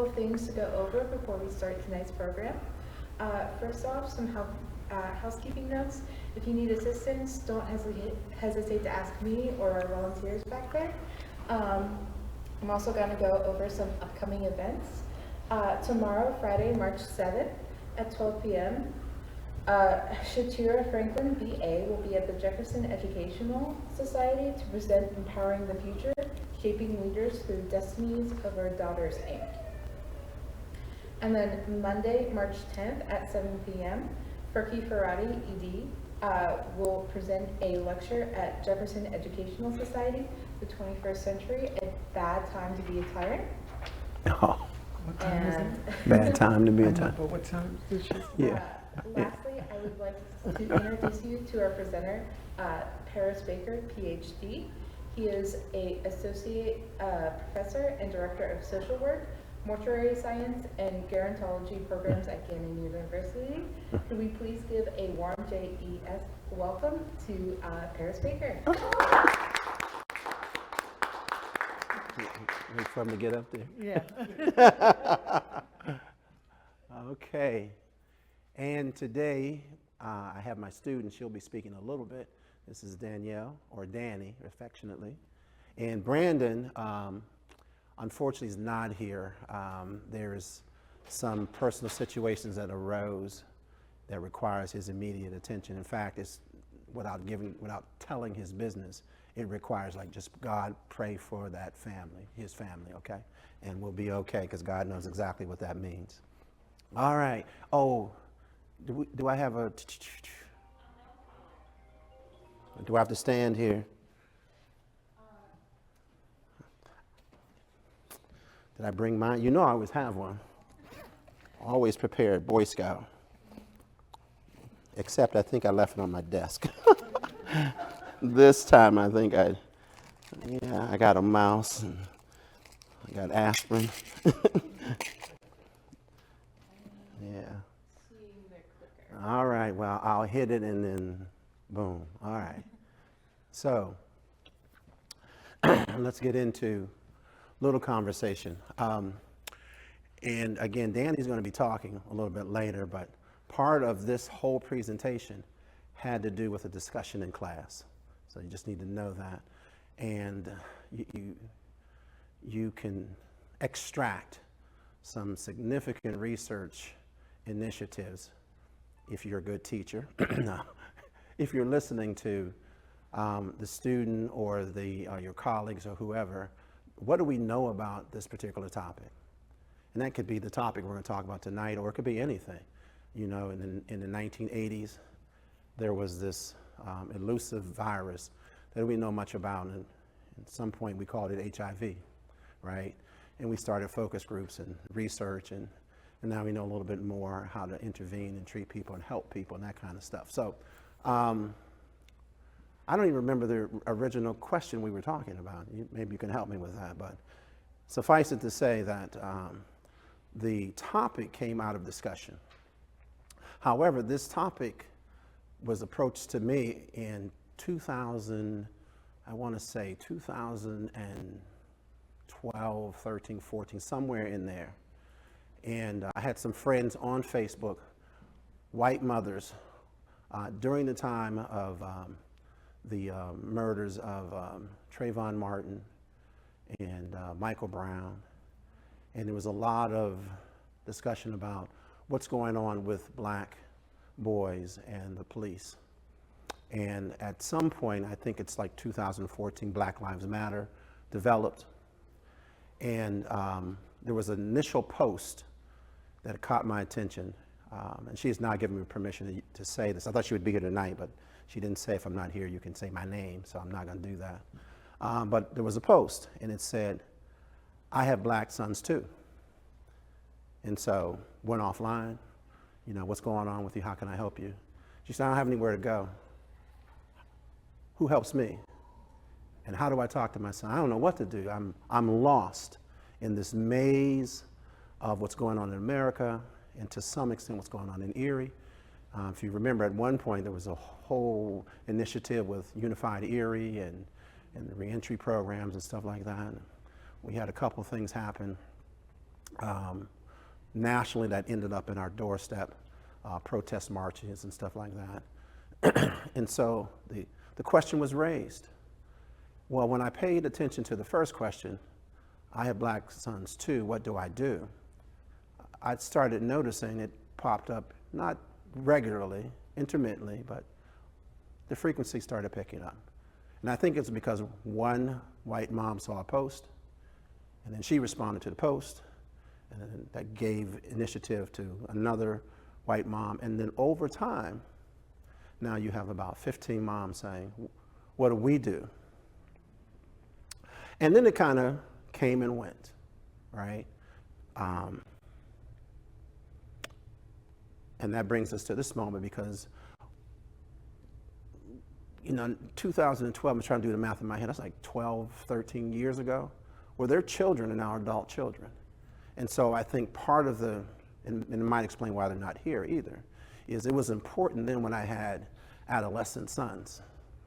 couple of things to go over before we start tonight's program. First off, some housekeeping notes. If you need assistance, don't hesitate to ask me or our volunteers back there. I'm also going to go over some upcoming events. Tomorrow, Friday, March 7th at 12 p.m., Shatira Franklin, BA, will be at the Jefferson Educational Society to present Empowering the Future, Shaping Leaders Through Destinies of Our Daughters, Inc. And then Monday, March 10th at 7 p.m., Furky Ferrati, ED, will present a lecture at Jefferson Educational Society, The 21st Century, A Bad Time to Be a Tyrant. Oh, What time is it? bad time to be I a know, time. but what time did she? Yeah. Lastly, I would like to introduce you to our presenter, Parris Baker, PhD. He is an associate professor and director of social work, mortuary science, and gerontology programs at Gannon University. Could we please give a warm JES welcome to Parris Baker? Wait for him to get up there. Yeah. Okay. And today, I have my student. She'll be speaking a little bit. This is Danielle, or Danny, affectionately. And Brandon, unfortunately, is not here. There's some personal situations that arose that requires his immediate attention. In fact, it's without telling his business, it requires just God pray for that family, his family, okay? And we'll be okay because God knows exactly what that means. All right. Oh, do I have a? Do I have to stand here? Did I bring mine? You know I always have one. Always prepared, Boy Scout. Except I think I left it on my desk. This time I think I got a mouse and I got aspirin. Yeah. All right, well, I'll hit it and then boom. All right. So let's get into a little conversation. And again, Danny's going to be talking a little bit later, but part of this whole presentation had to do with a discussion in class. So you just need to know that. And you can extract some significant research initiatives if you're a good teacher. If you're listening to the student or your colleagues or whoever, what do we know about this particular topic? And that could be the topic we're going to talk about tonight, or it could be anything. You know, in the 1980s, there was this elusive virus that we know much about, and at some point we called it HIV, right? And we started focus groups and research, and now we know a little bit more how to intervene and treat people and help people and that kind of stuff. So I don't even remember the original question we were talking about. Maybe you can help me with that, but suffice it to say that the topic came out of discussion. However, this topic was approached to me in 2012, 13, 14, somewhere in there. And I had some friends on Facebook, white mothers, during the time of the murders of Trayvon Martin and Michael Brown. And there was a lot of discussion about what's going on with black boys and the police. And at some point, I think it's like 2014, Black Lives Matter developed. And there was an initial post that caught my attention. And she has not given me permission to say this. I thought she would be here tonight, but she didn't say if I'm not here, you can say my name, so I'm not gonna do that. But there was a post, and it said, I have black sons too. And so went offline, you know, what's going on with you? How can I help you? She said, I don't have anywhere to go. Who helps me? And how do I talk to my son? I don't know what to do. I'm lost in this maze of what's going on in America, and to some extent what's going on in Erie. If you remember, at one point there was a whole initiative with Unified Erie and the reentry programs and stuff like that. We had a couple things happen nationally that ended up in our doorstep, protest marches and stuff like that. And so the question was raised. Well, when I paid attention to the first question, I have black sons too, what do I do? I started noticing it popped up, not regularly, intermittently, but the frequency started picking up. And I think it's because one white mom saw a post, and then she responded to the post, and then that gave initiative to another white mom. And then over time, now you have about 15 moms saying, what do we do? And then it kind of came and went, right? And that brings us to this moment because, you know, 2012, I'm trying to do the math in my head, that's like 12, 13 years ago, where their children are now adult children. And so I think part of and it might explain why they're not here either, is it was important then when I had adolescent sons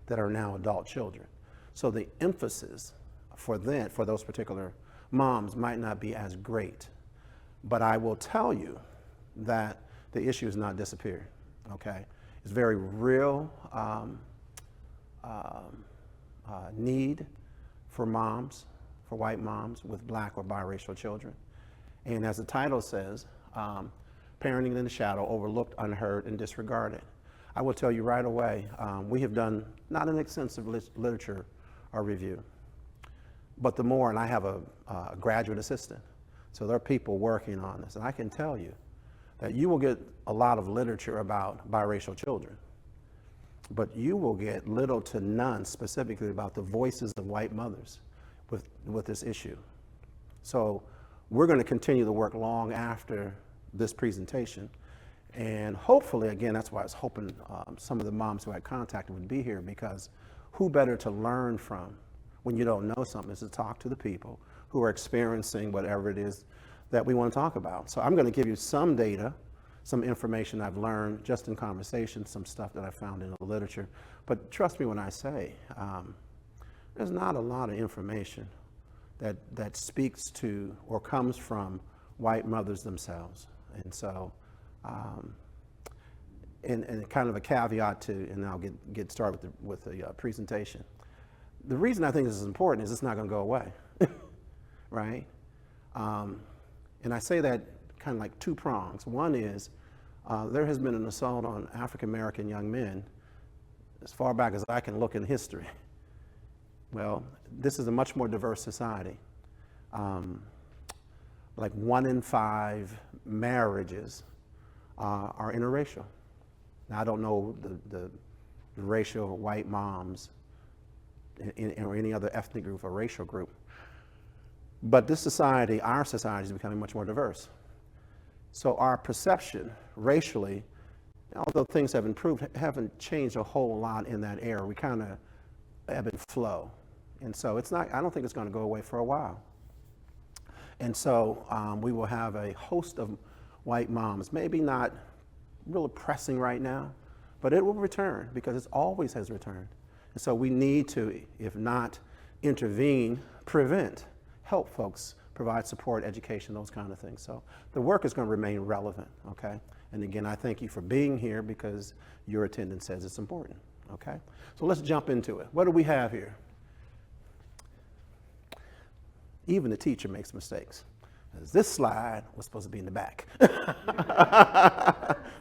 that are now adult children. So the emphasis for those particular moms might not be as great. But I will tell you that the issue has not disappeared, okay? It's very real need for moms, for white moms with black or biracial children. And as the title says, parenting in the shadow, overlooked, unheard, and disregarded. I will tell you right away, we have done not an extensive literature or review, but the more, and I have a graduate assistant, so there are people working on this, and I can tell you that you will get a lot of literature about biracial children, but you will get little to none specifically about the voices of white mothers with this issue. So we're going to continue the work long after this presentation, and hopefully, again, that's why I was hoping some of the moms who I contacted would be here, because who better to learn from when you don't know something is to talk to the people who are experiencing whatever it is that we want to talk about. So I'm going to give you some data, some information I've learned just in conversation, some stuff that I found in the literature. But trust me when I say, there's not a lot of information that speaks to or comes from white mothers themselves. And so, and kind of a caveat to, and I'll get started with the presentation. The reason I think this is important is it's not going to go away, right? And I say that kind of like two prongs. One is there has been an assault on African-American young men as far back as I can look in history. Well, this is a much more diverse society. Like 1 in 5 marriages are interracial. Now, I don't know the ratio of white moms or any other ethnic group or racial group. But this society, our society, is becoming much more diverse. So our perception racially, although things have improved, haven't changed a whole lot in that era. We kind of ebb and flow. And so it's not, I don't think it's going to go away for a while. And so we will have a host of white moms, maybe not really pressing right now, but it will return because it always has returned. And so we need to, if not intervene, prevent, help folks, provide support, education, those kind of things. So the work is going to remain relevant, okay? And again, I thank you for being here because your attendance says it's important, okay? So let's jump into it. What do we have here? Even the teacher makes mistakes. This slide was supposed to be in the back.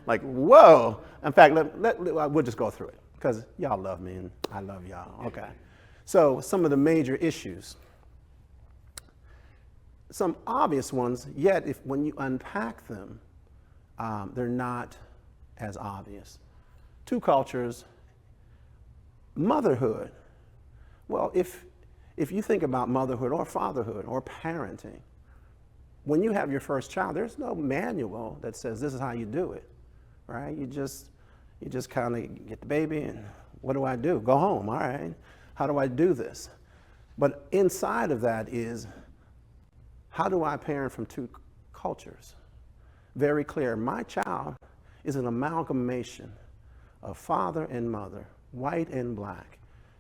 Like, whoa. In fact, we'll just go through it because y'all love me and I love y'all, okay? So some of the major issues. Some obvious ones, yet when you unpack them, they're not as obvious. Two cultures, motherhood. Well, if you think about motherhood or fatherhood or parenting, when you have your first child, there's no manual that says this is how you do it, right? You just kind of get the baby and what do I do? Go home, all right. How do I do this? But inside of that is, how do I parent from two cultures? Very clear. My child is an amalgamation of father and mother, white and black.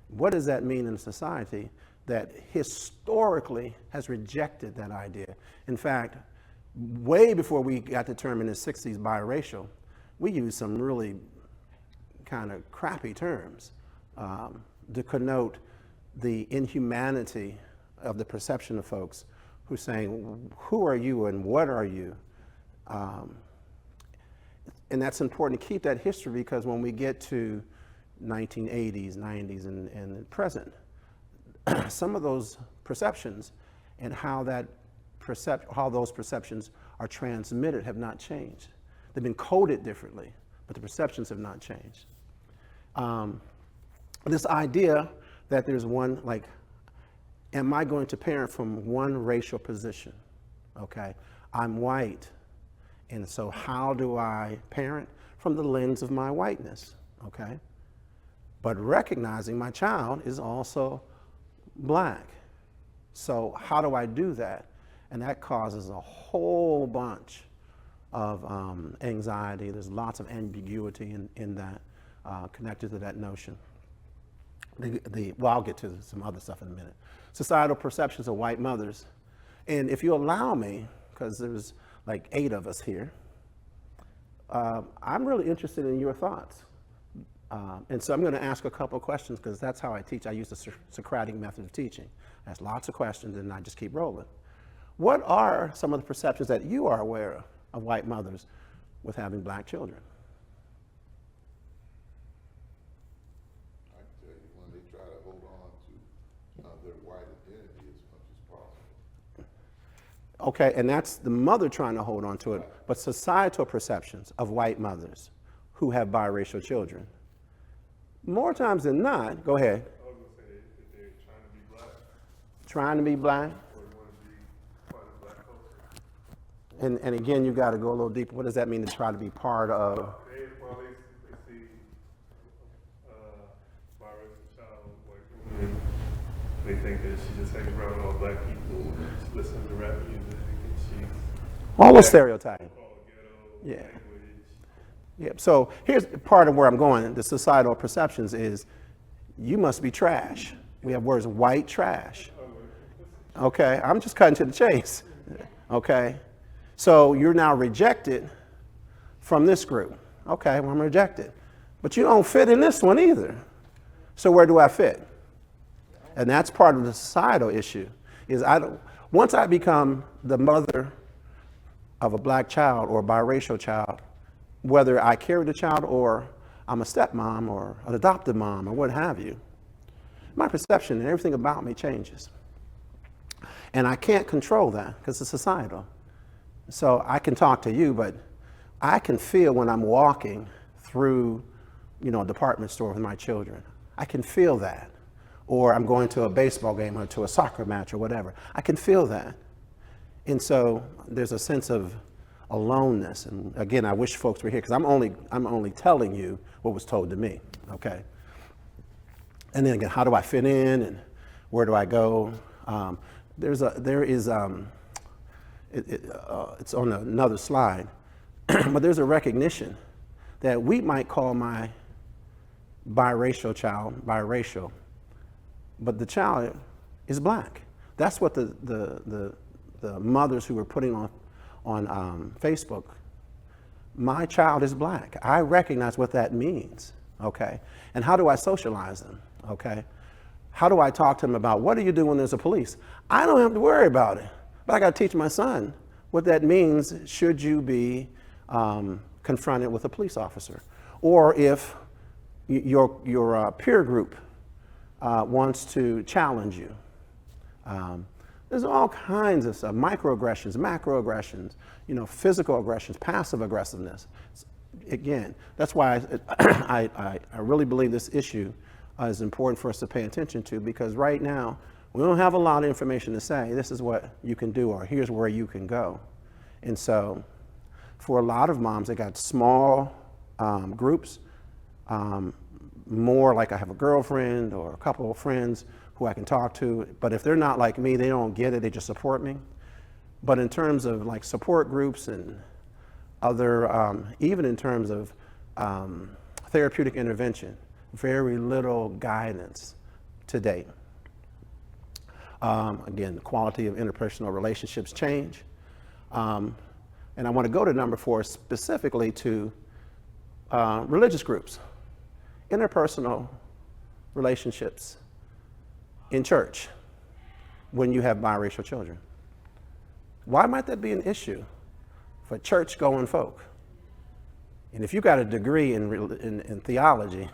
What does that mean in a society that historically has rejected that idea? In fact, way before we got the term in the 60s biracial, we used some really kind of crappy terms to connote the inhumanity of the perception of folks who's saying, who are you and what are you? And that's important to keep that history, because when we get to 1980s, 90s, and the present, some of those perceptions and how those perceptions are transmitted have not changed. They've been coded differently, but the perceptions have not changed. This idea that there's one, like, am I going to parent from one racial position? Okay, I'm white, and so how do I parent? From the lens of my whiteness, okay? But recognizing my child is also black. So how do I do that? And that causes a whole bunch of anxiety. There's lots of ambiguity in that, connected to that notion. Well, I'll get to some other stuff in a minute. Societal perceptions of white mothers. And if you allow me, because there's like 8 of us here, I'm really interested in your thoughts. And so I'm going to ask a couple of questions, because that's how I teach. I use the Socratic method of teaching. I ask lots of questions and I just keep rolling. What are some of the perceptions that you are aware of white mothers with having black children? I can tell you, when they try to hold on to their white identity as much as possible. Okay, and that's the mother trying to hold on to it, but societal perceptions of white mothers who have biracial children. More times than not, go ahead. I was going to say that they're trying to be black, Trying to be black. or they want to be part of black culture. And again, you got to go a little deeper. What does that mean to try to be part of? They see biracial child, white woman, they think that she just hangs around all black people and she listens to rap music and she's All the stereotyping. all ghetto Yeah. language. Yeah, so here's part of where I'm going. The societal perceptions is, you must be trash. We have words, white trash. Okay, I'm just cutting to the chase. Okay, so you're now rejected from this group. Okay, well, I'm rejected. But you don't fit in this one either. So where do I fit? And that's part of the societal issue, is once I become the mother of a black child or a biracial child, whether I carry the child or I'm a stepmom or an adopted mom or what have you, my perception and everything about me changes. And I can't control that because it's societal. So I can talk to you, but I can feel when I'm walking through, a department store with my children. I can feel that. Or I'm going to a baseball game or to a soccer match or whatever. I can feel that. And so there's a sense of aloneness. And again, I wish folks were here, because I'm only telling you what was told to me, okay? And then again, how do I fit in and where do I go? It's on another slide, but there's a recognition that we might call my biracial child biracial, but the child is black. That's what the mothers who were putting on Facebook, my child is black. I recognize what that means, okay? And how do I socialize them, okay? How do I talk to them about, what do you do when there's a police? I don't have to worry about it, but I got to teach my son what that means should you be confronted with a police officer. Or if your peer group wants to challenge you. There's all kinds of stuff, microaggressions, macroaggressions, physical aggressions, passive aggressiveness. Again, that's why I really believe this issue is important for us to pay attention to, because right now, we don't have a lot of information to say, this is what you can do, or here's where you can go. And so, for a lot of moms, they got small groups, more like I have a girlfriend or a couple of friends who I can talk to, but if they're not like me, they don't get it, they just support me. But in terms of like support groups and other, even in terms of therapeutic intervention, very little guidance to date. Again, the quality of interpersonal relationships change. And I want to go to number 4 specifically to religious groups, interpersonal relationships in church when you have biracial children. Why might that be an issue for church-going folk? And if you got a degree in theology,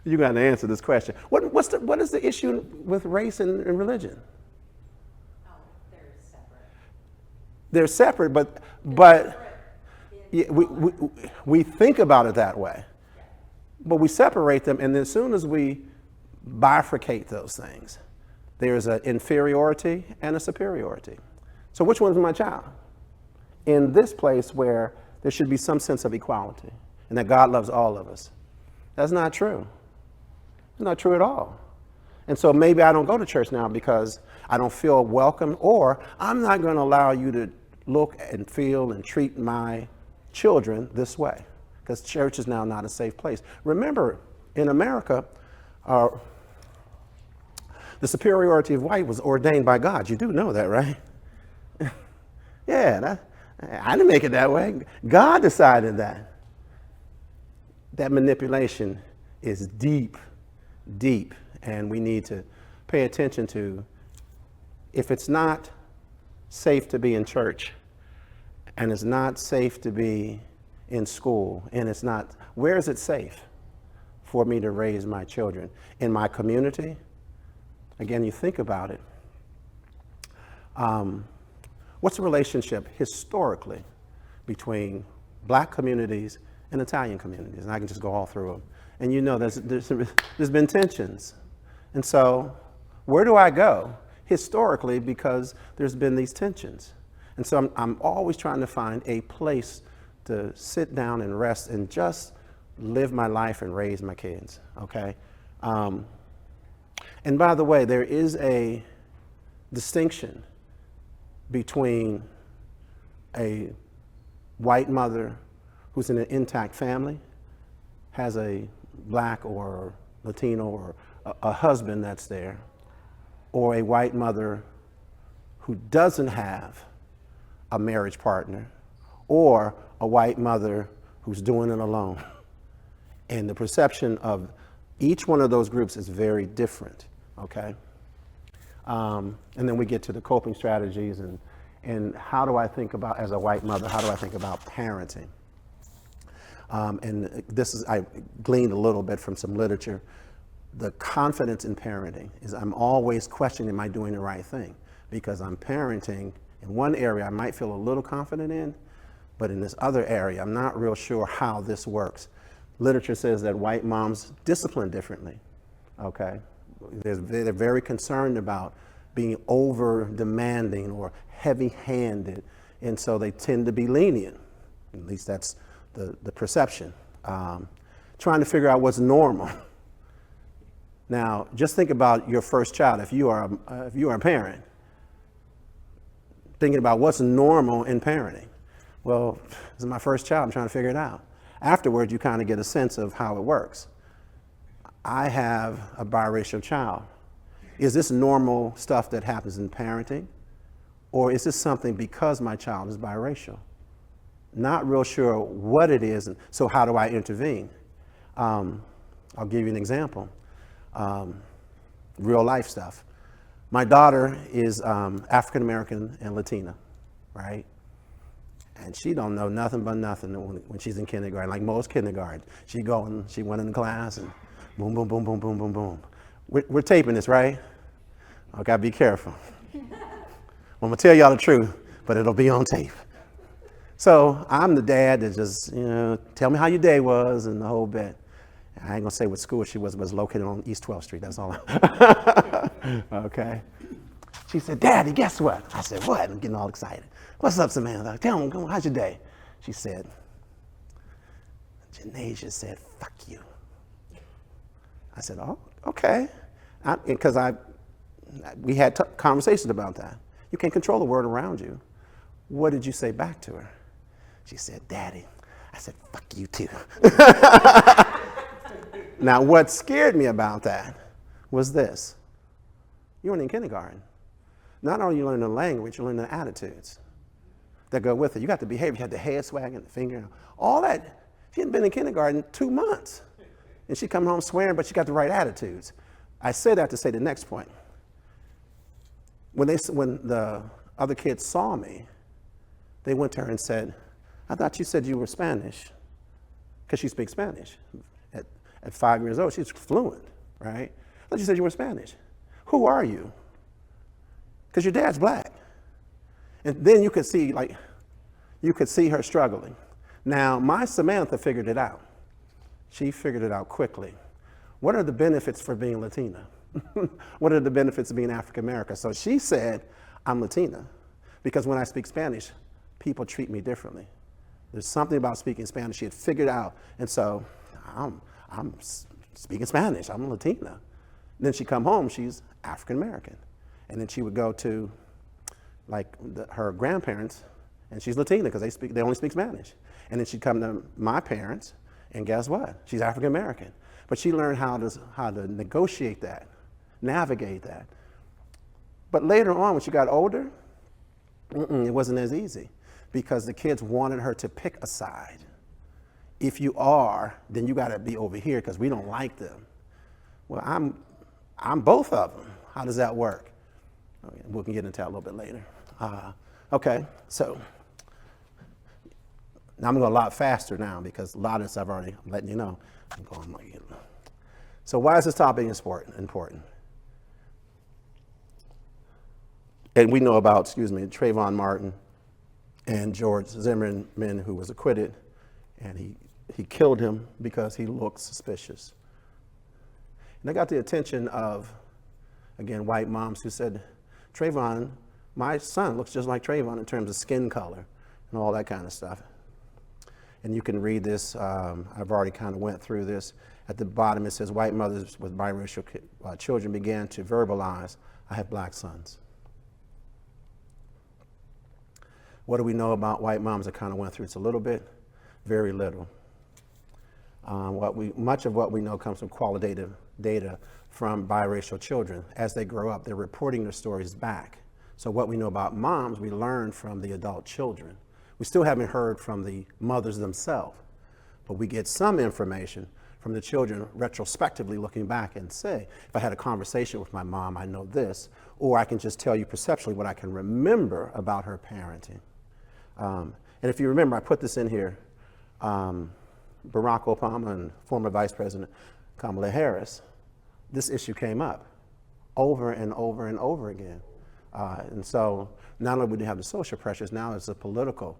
you got to answer this question. What is the issue with race and religion? Oh, they're separate. They're separate, but yeah, we think about it that way. But we separate them, and then as soon as we bifurcate those things, there's an inferiority and a superiority. So which one's my child? In this place where there should be some sense of equality and that God loves all of us. That's not true. It's not true at all. And so maybe I don't go to church now because I don't feel welcome, or I'm not going to allow you to look and feel and treat my children this way, because church is now not a safe place. Remember, in America, the superiority of white was ordained by God. You do know that, right? Yeah, I didn't make it that way. God decided that. That manipulation is deep, deep, and we need to pay attention to, if it's not safe to be in church, and it's not safe to be in school, and it's not, where is it safe for me to raise my children? In my community? Again, you think about it. What's the relationship historically between black communities and Italian communities? And I can just go all through them. And you know there's been tensions. And so where do I go historically, because there's been these tensions? And so I'm always trying to find a place to sit down and rest and just live my life and raise my kids, okay? And by the way, there is a distinction between a white mother who's in an intact family, has a black or Latino or a husband that's there, or a white mother who doesn't have a marriage partner, or a white mother who's doing it alone. And the perception of each one of those groups is very different, okay? And then we get to the coping strategies and how do I think about, as a white mother, how do I think about parenting? And this is, I gleaned a little bit from some literature. The confidence in parenting is I'm always questioning, am I doing the right thing? Because I'm parenting in one area I might feel a little confident in, but in this other area, I'm not real sure how this works. Literature says that white moms discipline differently, okay? They're very concerned about being over demanding or heavy-handed, and so they tend to be lenient. At least that's the perception. Trying to figure out what's normal. Now, just think about your first child. If you are a parent, thinking about what's normal in parenting. Well, this is my first child. I'm trying to figure it out. Afterwards, you kind of get a sense of how it works. I have a biracial child. Is this normal stuff that happens in parenting? Or is this something because my child is biracial? Not real sure what it is, and so how do I intervene? I'll give you an example. Real life stuff. My daughter is African American and Latina, right? And she don't know nothing but nothing when she's in kindergarten, like most kindergarten. She went in class and boom, boom, boom, boom, boom, boom, boom. We're taping this, right? I gotta be careful. I'm gonna tell y'all the truth, but it'll be on tape. So I'm the dad that just, tell me how your day was and the whole bit. I ain't gonna say what school she was located on East 12th Street, that's all. Okay. She said, Daddy, guess what? I said, what? I'm getting all excited. What's up, Samantha? Tell me, how's your day? She said, Janasia said, fuck you. I said, oh, okay. Because we had conversations about that. You can't control the word around you. What did you say back to her? She said, Daddy. I said, fuck you too. Now, what scared me about that was this. You weren't in kindergarten. Not only you learn the language, you learn the attitudes that go with it. You got the behavior, you had the head swagging, the finger, all that. She hadn't been in kindergarten 2 months. And she come home swearing, but she got the right attitudes. I say that to say the next point. When the other kids saw me, they went to her and said, I thought you said you were Spanish, because she speaks Spanish. At 5 years old, she's fluent, right? I thought you said you were Spanish. Who are you? Because your dad's black. And then you could see her struggling. Now, my Samantha figured it out. She figured it out quickly. What are the benefits for being Latina? What are the benefits of being African American? So she said, I'm Latina, because when I speak Spanish, people treat me differently. There's something about speaking Spanish she had figured out. And so I'm speaking Spanish, I'm Latina. Then she come home, she's African American. And then she would go to her grandparents, and she's Latina because they only speak Spanish. And then she'd come to my parents, and guess what? She's African American. But she learned how to negotiate that, navigate that. But later on, when she got older, it wasn't as easy, because the kids wanted her to pick a side. If you are, then you got to be over here because we don't like them. Well, I'm both of them. How does that work? Okay, we can get into that a little bit later. Okay, so now I'm going a lot faster now because a lot of this I'm letting you know. I'm going like it. So why is this topic important? And we know about, Trayvon Martin and George Zimmerman, who was acquitted, and he killed him because he looked suspicious. And I got the attention of, again, white moms who said, Trayvon, my son looks just like Trayvon in terms of skin color and all that kind of stuff. And you can read this, I've already kind of went through this. At the bottom it says, white mothers with biracial children began to verbalize, I have black sons. What do we know about white moms? I kind of went through this a little bit, very little. Much of what we know comes from qualitative data from biracial children. As they grow up, they're reporting their stories back. So what we know about moms, we learn from the adult children. We still haven't heard from the mothers themselves, but we get some information from the children retrospectively looking back and say, if I had a conversation with my mom, I know this, or I can just tell you perceptually what I can remember about her parenting. And if you remember, I put this in here, Barack Obama and former Vice President Kamala Harris, this issue came up over and over and over again. And so not only do we have the social pressures, now there's a political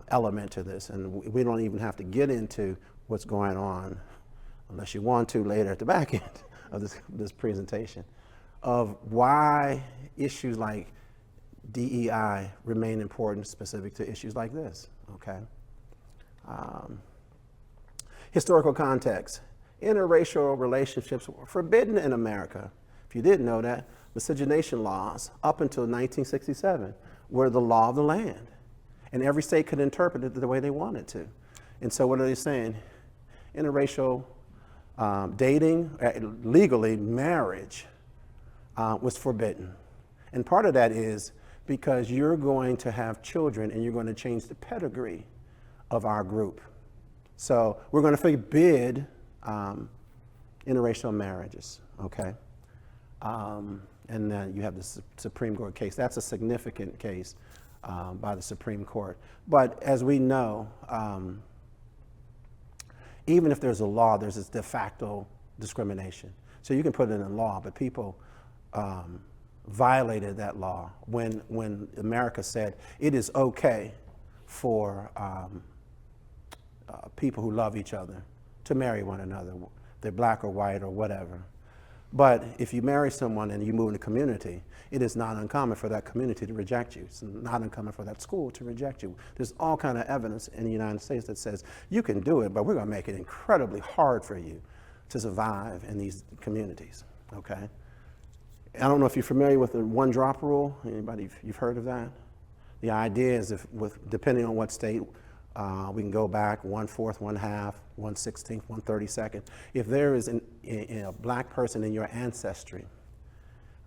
element to this. And we don't even have to get into what's going on, unless you want to later at the back end of this presentation, of why issues like DEI remain important specific to issues like this, okay? Historical context. Interracial relationships were forbidden in America. If you didn't know that, miscegenation laws up until 1967 were the law of the land. And every state could interpret it the way they wanted to. And so what are they saying? Interracial dating, legally marriage, was forbidden. And part of that is because you're going to have children and you're going to change the pedigree of our group. So we're going to forbid interracial marriages, okay? And then you have the Supreme Court case. That's a significant case by the Supreme Court. But as we know, even if there's a law, there's this de facto discrimination. So you can put it in law, but people violated that law when America said it is okay for people who love each other to marry one another. They're black or white or whatever. But if you marry someone and you move in a community, it is not uncommon for that community to reject you. It's not uncommon for that school to reject you. There's all kind of evidence in the United States that says you can do it, but we're going to make it incredibly hard for you to survive in these communities, okay? I don't know if you're familiar with the one-drop rule. Anybody, you've heard of that? The idea is depending on what state, we can go back 1/4, 1/2, 1/16, 1/32. If there is a black person in your ancestry,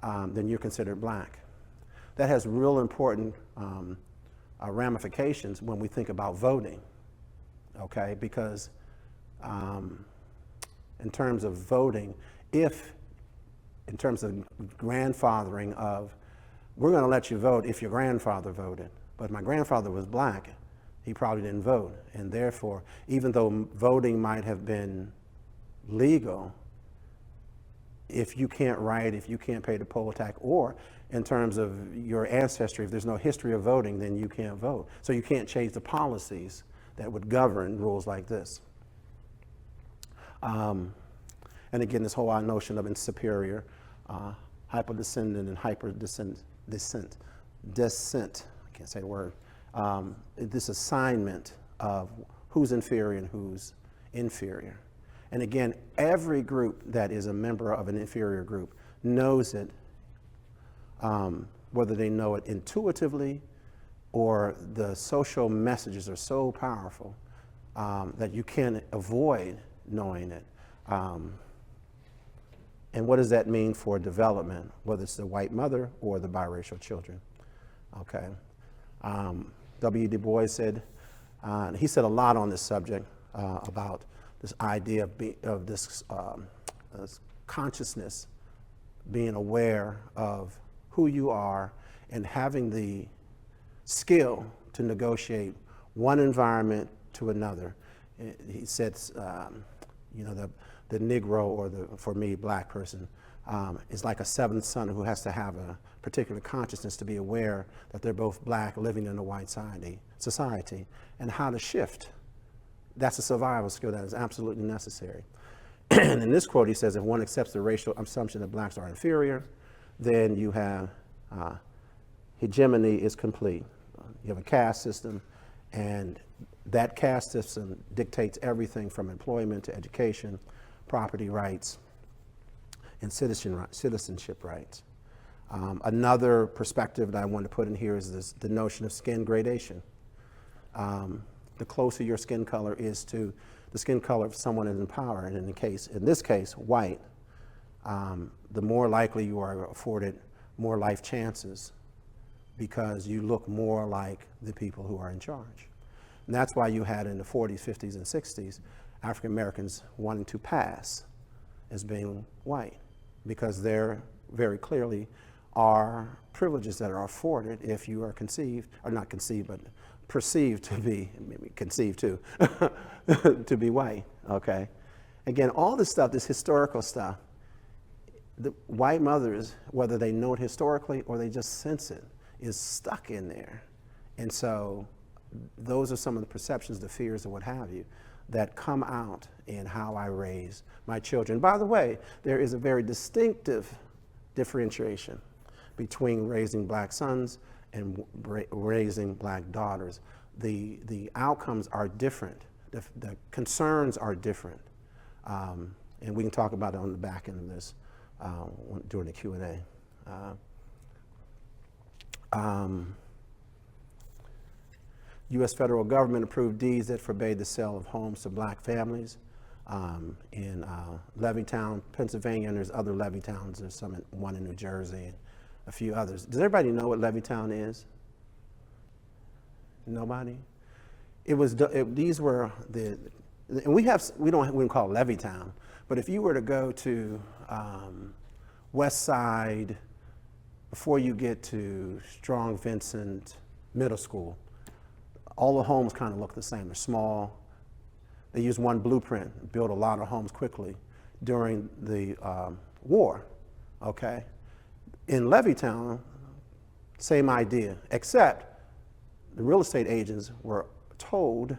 then you're considered black. that has real important ramifications when we think about voting, okay? Because in terms of voting, in terms of grandfathering of, we're going to let you vote if your grandfather voted, but my grandfather was black, he probably didn't vote, and therefore, even though voting might have been legal, if you can't write, if you can't pay the poll tax, or in terms of your ancestry, if there's no history of voting, then you can't vote. So you can't change the policies that would govern rules like this. And again, this whole notion of superior, hyperdescendant and hyperdescent, descent, I can't say the word, this assignment of who's inferior and who's inferior. And again, every group that is a member of an inferior group knows it, whether they know it intuitively or the social messages are so powerful that you can't avoid knowing it. And what does that mean for development, whether it's the white mother or the biracial children? Okay. W. Du Bois said, he said a lot on this subject about this idea of this consciousness, being aware of who you are and having the skill to negotiate one environment to another. He said, you know, the Negro, or for me, black person, is like a seventh son who has to have a particular consciousness to be aware that they're both black living in a white society, and how to shift. That's a survival skill that is absolutely necessary. And in this quote, he says, if one accepts the racial assumption that blacks are inferior, then you have hegemony is complete. You have a caste system, and that caste system dictates everything from employment to education, property rights, and citizenship rights. Another perspective that I want to put in here is the notion of skin gradation. The closer your skin color is to the skin color of someone in power, and in this case, white, the more likely you are afforded more life chances because you look more like the people who are in charge. And that's why you had in the 40s, 50s, and 60s, African Americans wanting to pass as being white, because there very clearly are privileges that are afforded if you are conceived, or not conceived, but perceived to be, maybe conceived too, to be white, okay? Again, all this stuff, this historical stuff, the white mothers, whether they know it historically or they just sense it, is stuck in there. And so those are some of the perceptions, the fears, and what have you, that come out in how I raise my children. By the way, there is a very distinctive differentiation between raising black sons and raising black daughters. The outcomes are different. The concerns are different. And we can talk about it on the back end of this during the Q&A. U.S. federal government approved deeds that forbade the sale of homes to black families in Levittown, Pennsylvania, and there's other Levittowns. There's one in New Jersey and a few others. Does everybody know what Levittown is? Nobody? These were the, and we don't call it Levittown, but if you were to go to West Side before you get to Strong Vincent Middle School, all the homes kind of look the same. They're small. They used one blueprint, built a lot of homes quickly during the war, okay? In Levittown, same idea, except the real estate agents were told,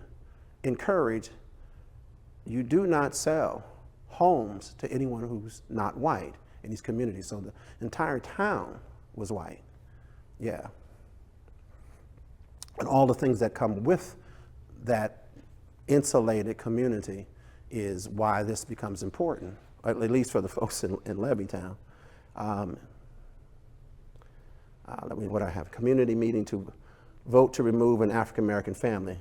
encouraged, you do not sell homes to anyone who's not white in these communities. So the entire town was white, yeah. And all the things that come with that insulated community is why this becomes important, at least for the folks in Levittown. What I have, community meeting to vote to remove an African American family.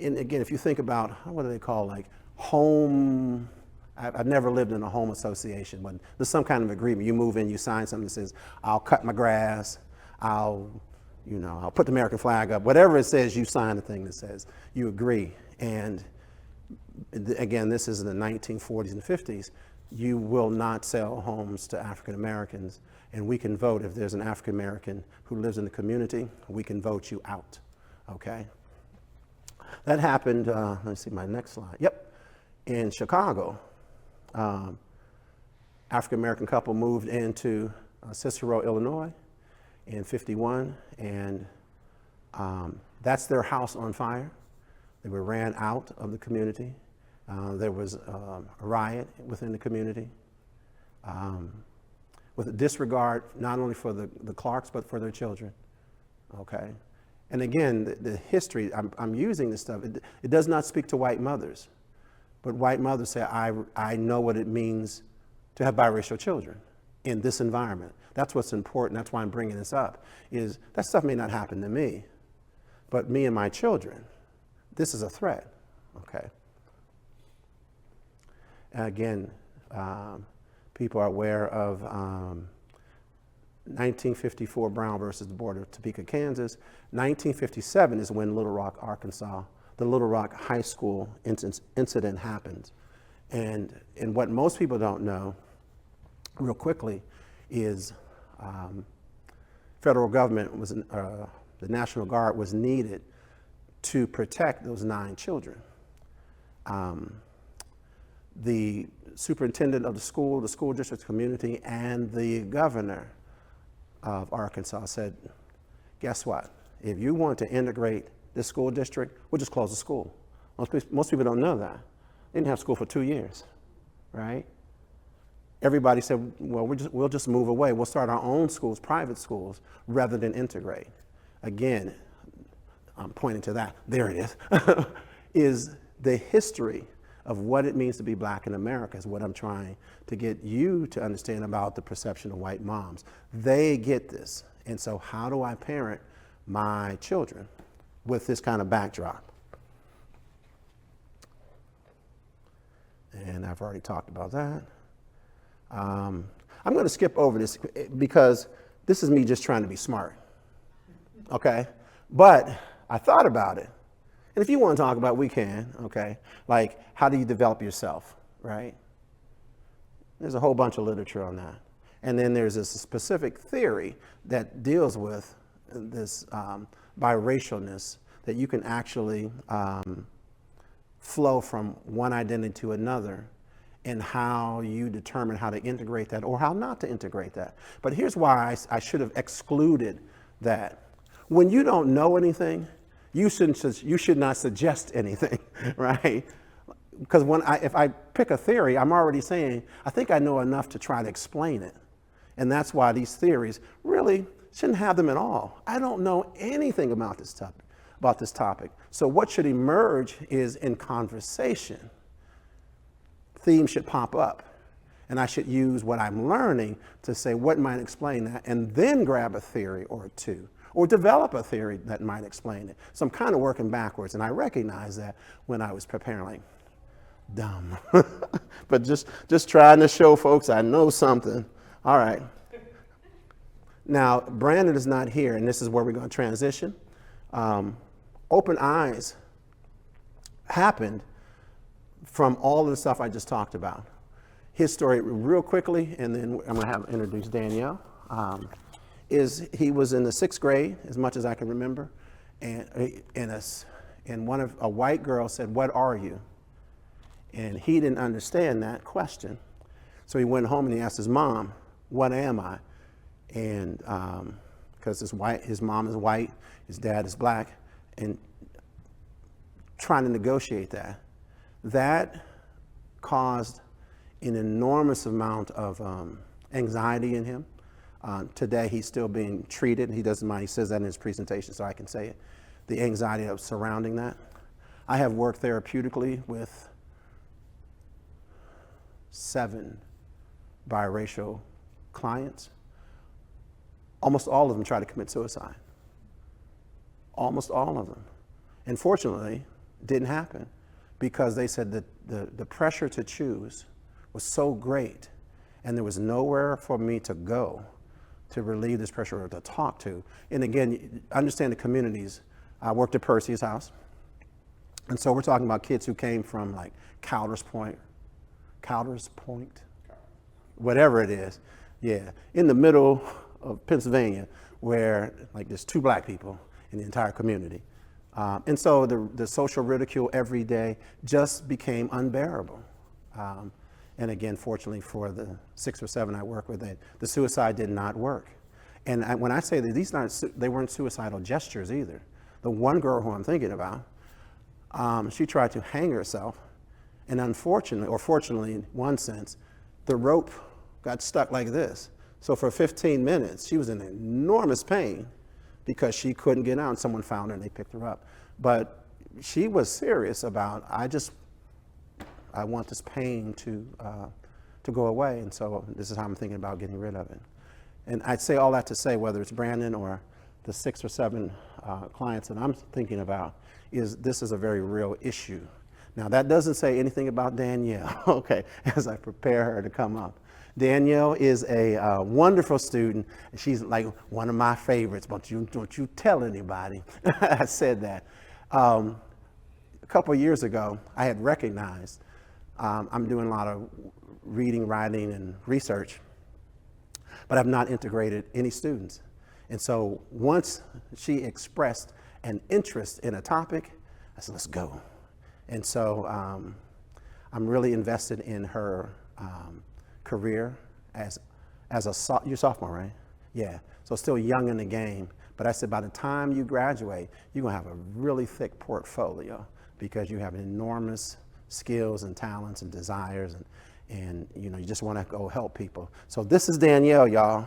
And again, if you think about, what do they call, like home, I've never lived in a home association, but there's some kind of agreement. You move in, you sign something that says, I'll cut my grass, I'll put the American flag up. Whatever it says, you sign the thing that says you agree. And again, this is in the 1940s and 50s. You will not sell homes to African Americans, and we can vote. If there's an African American who lives in the community, we can vote you out, okay? That happened, let's see my next slide. Yep, in Chicago. African American couple moved into Cicero, Illinois in 51, and that's their house on fire. They were ran out of the community. There was a riot within the community with a disregard not only for the Clarks, but for their children, okay? And again, the history, I'm using this stuff, it does not speak to white mothers, but white mothers say, I know what it means to have biracial children in this environment. That's what's important, that's why I'm bringing this up, is that stuff may not happen to me, but me and my children, this is a threat, okay? Again, people are aware of 1954 Brown versus the Board of Topeka, Kansas. 1957 is when Little Rock, Arkansas, the Little Rock High School incident happened. And what most people don't know, real quickly, is federal government was, the National Guard was needed to protect those 9 children. The superintendent of the school district community, and the governor of Arkansas said, guess what? If you want to integrate this school district, we'll just close the school. Most people don't know that. They didn't have school for 2 years, right? Everybody said, well, we'll just move away. We'll start our own schools, private schools, rather than integrate. Again, I'm pointing to that, there it is, is the history of what it means to be black in America is what I'm trying to get you to understand about the perception of white moms. They get this. And so how do I parent my children with this kind of backdrop? And I've already talked about that. I'm going to skip over this because this is me just trying to be smart, okay? But I thought about it. And if you want to talk about it, we can, okay? Like, how do you develop yourself, right? There's a whole bunch of literature on that. And then there's this specific theory that deals with this biracialness, that you can actually flow from one identity to another, and how you determine how to integrate that or how not to integrate that. But here's why I should have excluded that. When you don't know anything, you should not suggest anything, right? Because if I pick a theory, I'm already saying, I think I know enough to try to explain it. And that's why these theories really shouldn't have them at all. I don't know anything about this topic. So what should emerge is in conversation. Themes should pop up. And I should use what I'm learning to say what might explain that, and then grab a theory or two, or develop a theory that might explain it. So I'm kind of working backwards, and I recognize that when I was preparing, like, dumb. But just trying to show folks I know something. All right. Now, Brandon is not here, and this is where we're going to transition. Open eyes happened from all of the stuff I just talked about. His story, real quickly, and then I'm going to introduce Danielle. Is he was in the 6th grade, as much as I can remember, and a white girl said, "What are you?" And he didn't understand that question, so he went home and he asked his mom, "What am I?" And because his mom is white, his dad is black, and trying to negotiate that caused an enormous amount of anxiety in him. Today, he's still being treated. He doesn't mind. He says that in his presentation, so I can say it. The anxiety of surrounding that. I have worked therapeutically with 7 biracial clients. Almost all of them try to commit suicide. Almost all of them. And fortunately, it didn't happen because they said that the pressure to choose was so great and there was nowhere for me to go to relieve this pressure or to talk to. And again, understand the communities. I worked at Percy's house. And so we're talking about kids who came from like Cowder's Point, whatever it is. Yeah, in the middle of Pennsylvania, where like there's 2 black people in the entire community. And so the social ridicule every day just became unbearable. And again, fortunately for the 6 or 7 I work with, the suicide did not work. And when I say that they weren't suicidal gestures either. The one girl who I'm thinking about, she tried to hang herself, and unfortunately, or fortunately in one sense, the rope got stuck like this. So for 15 minutes, she was in enormous pain because she couldn't get out, and someone found her and they picked her up. But she was serious about, I want this pain to go away, and so this is how I'm thinking about getting rid of it. And I'd say all that to say, whether it's Brandon or the 6 or 7 clients that I'm thinking about, this is a very real issue. Now that doesn't say anything about Danielle, okay, as I prepare her to come up. Danielle is a wonderful student. She's like one of my favorites, but don't you tell anybody I said that. A couple of years ago, I had recognized, I'm doing a lot of reading, writing, and research, but I've not integrated any students. And so once she expressed an interest in a topic, I said, let's go. And so I'm really invested in her career as you're sophomore, right? Yeah, so still young in the game. But I said, by the time you graduate, you're gonna have a really thick portfolio because you have enormous skills and talents and desires, and you know, you just wanna go help people. So this is Danielle, y'all.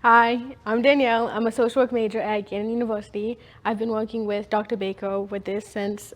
Hi, I'm Danielle. I'm a social work major at Gannon University. I've been working with Dr. Baker with this since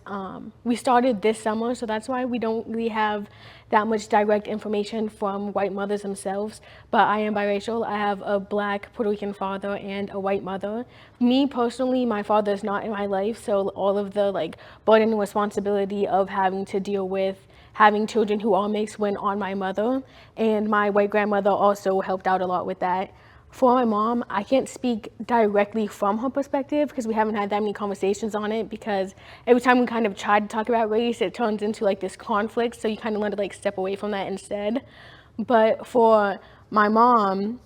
we started this summer, so that's why we don't really have that much direct information from white mothers themselves, but I am biracial. I have a black Puerto Rican father and a white mother. Me personally, my father is not in my life, so all of the burden and responsibility of having to deal with having children who are mixed went on my mother, and my white grandmother also helped out a lot with that. For my mom, I can't speak directly from her perspective because we haven't had that many conversations on it, because every time we kind of try to talk about race, it turns into this conflict, so you kind of learn to step away from that instead. But for my mom,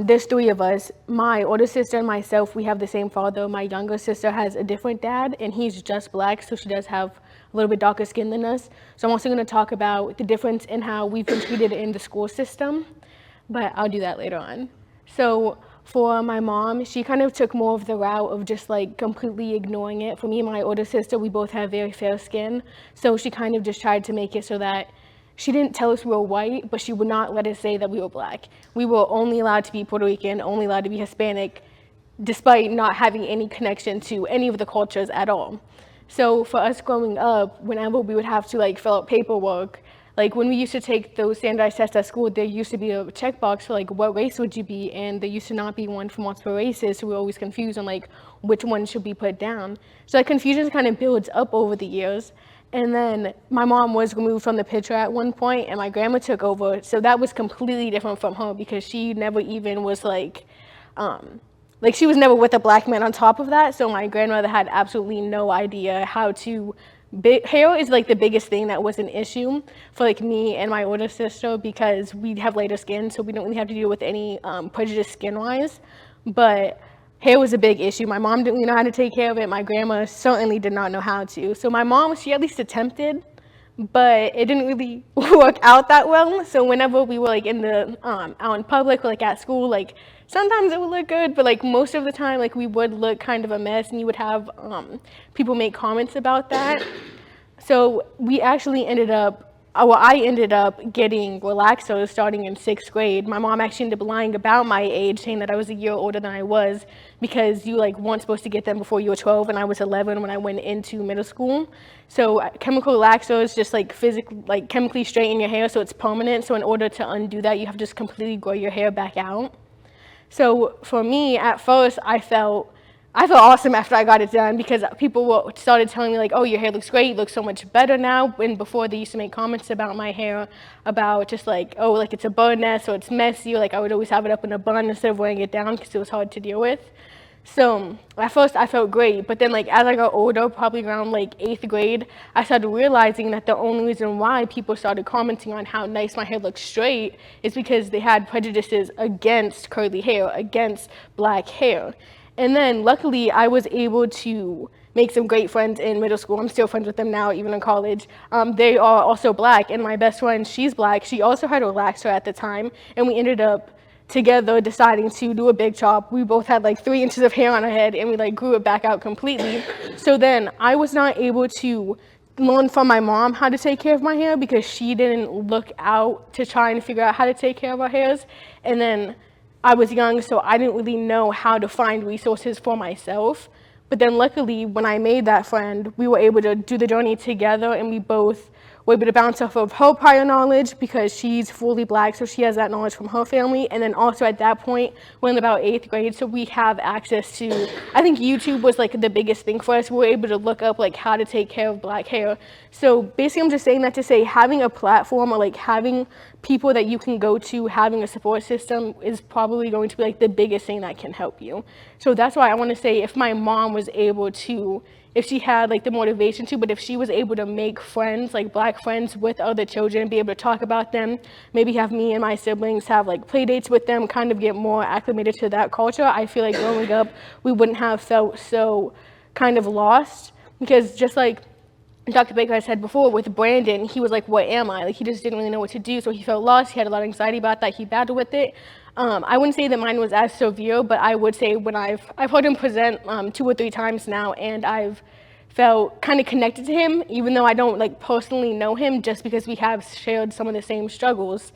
there's 3 of us. My older sister and myself, we have the same father. My younger sister has a different dad, and he's just black, so she does have a little bit darker skin than us. So I'm also going to talk about the difference in how we've been treated in the school system, but I'll do that later on. So for my mom, she kind of took more of the route of just completely ignoring it. For me and my older sister, we both have very fair skin. So she kind of just tried to make it so that she didn't tell us we were white, but she would not let us say that we were black. We were only allowed to be Puerto Rican, only allowed to be Hispanic, despite not having any connection to any of the cultures at all. So for us growing up, whenever we would have to fill out paperwork, when we used to take those standardized tests at school, there used to be a checkbox for what race would you be, and there used to not be one for multiple races, so we were always confused on which one should be put down. So that confusion kind of builds up over the years. And then my mom was removed from the picture at one point, and my grandma took over, so that was completely different from her because she never even was she was never with a black man on top of that, so my grandmother had absolutely no idea how to. Hair is the biggest thing that was an issue for me and my older sister because we have lighter skin, so we don't really have to deal with any prejudice skin-wise. But hair was a big issue. My mom didn't really know how to take care of it. My grandma certainly did not know how to. So my mom, she at least attempted, but it didn't really work out that well. So whenever we were in the out in public or at school, sometimes it would look good, but most of the time we would look kind of a mess, and you would have people make comments about that. So we actually I ended up getting relaxos starting in 6th grade. My mom actually ended up lying about my age, saying that I was a year older than I was because you weren't supposed to get them before you were 12, and I was 11 when I went into middle school. So chemical relaxos just physically chemically straighten your hair so it's permanent. So in order to undo that, you have to just completely grow your hair back out. So for me, at first, I felt I felt awesome after I got it done because people started telling me like, oh, your hair looks great, you look so much better now. And before they used to make comments about my hair, about just like, oh, like it's a bun nest or it's messy, or like I would always have it up in a bun instead of wearing it down because it was hard to deal with. So at first I felt great, but then like as I got older, probably around like 8th grade, I started realizing that the only reason why people started commenting on how nice my hair looked straight is because they had prejudices against curly hair, against black hair. And then luckily I was able to make some great friends in middle school. I'm still friends with them now, even in college. They are also black, and my best friend, she's black. She also had a relaxer at the time, and we ended up together deciding to do a big chop. We both had like 3 inches of hair on our head, and we like grew it back out completely. So then I was not able to learn from my mom how to take care of my hair because she didn't look out to try and figure out how to take care of our hairs. And then I was young, so I didn't really know how to find resources for myself. But then luckily, when I made that friend, we were able to do the journey together, and we both were able to bounce off of her prior knowledge because she's fully black, so she has that knowledge from her family. And then also at that point, we're in about 8th grade, so we have access to, I think YouTube was like the biggest thing for us. We were able to look up like how to take care of black hair. So basically I'm just saying that to say having a platform or like having people that you can go to, having a support system is probably going to be like the biggest thing that can help you. So that's why I want to say if my mom was able to, if she had like the motivation to, but if she was able to make friends, like black friends with other children, be able to talk about them, maybe have me and my siblings have like play dates with them, kind of get more acclimated to that culture, I feel like growing up, we wouldn't have felt so kind of lost. Because just like Dr. Baker had said before with Brandon, he was like, what am I? Like he just didn't really know what to do, so he felt lost, he had a lot of anxiety about that, he battled with it. I wouldn't say that mine was as severe, but I would say when I've heard him present 2 or 3 times now, and I've felt kind of connected to him, even though I don't like personally know him, just because we have shared some of the same struggles.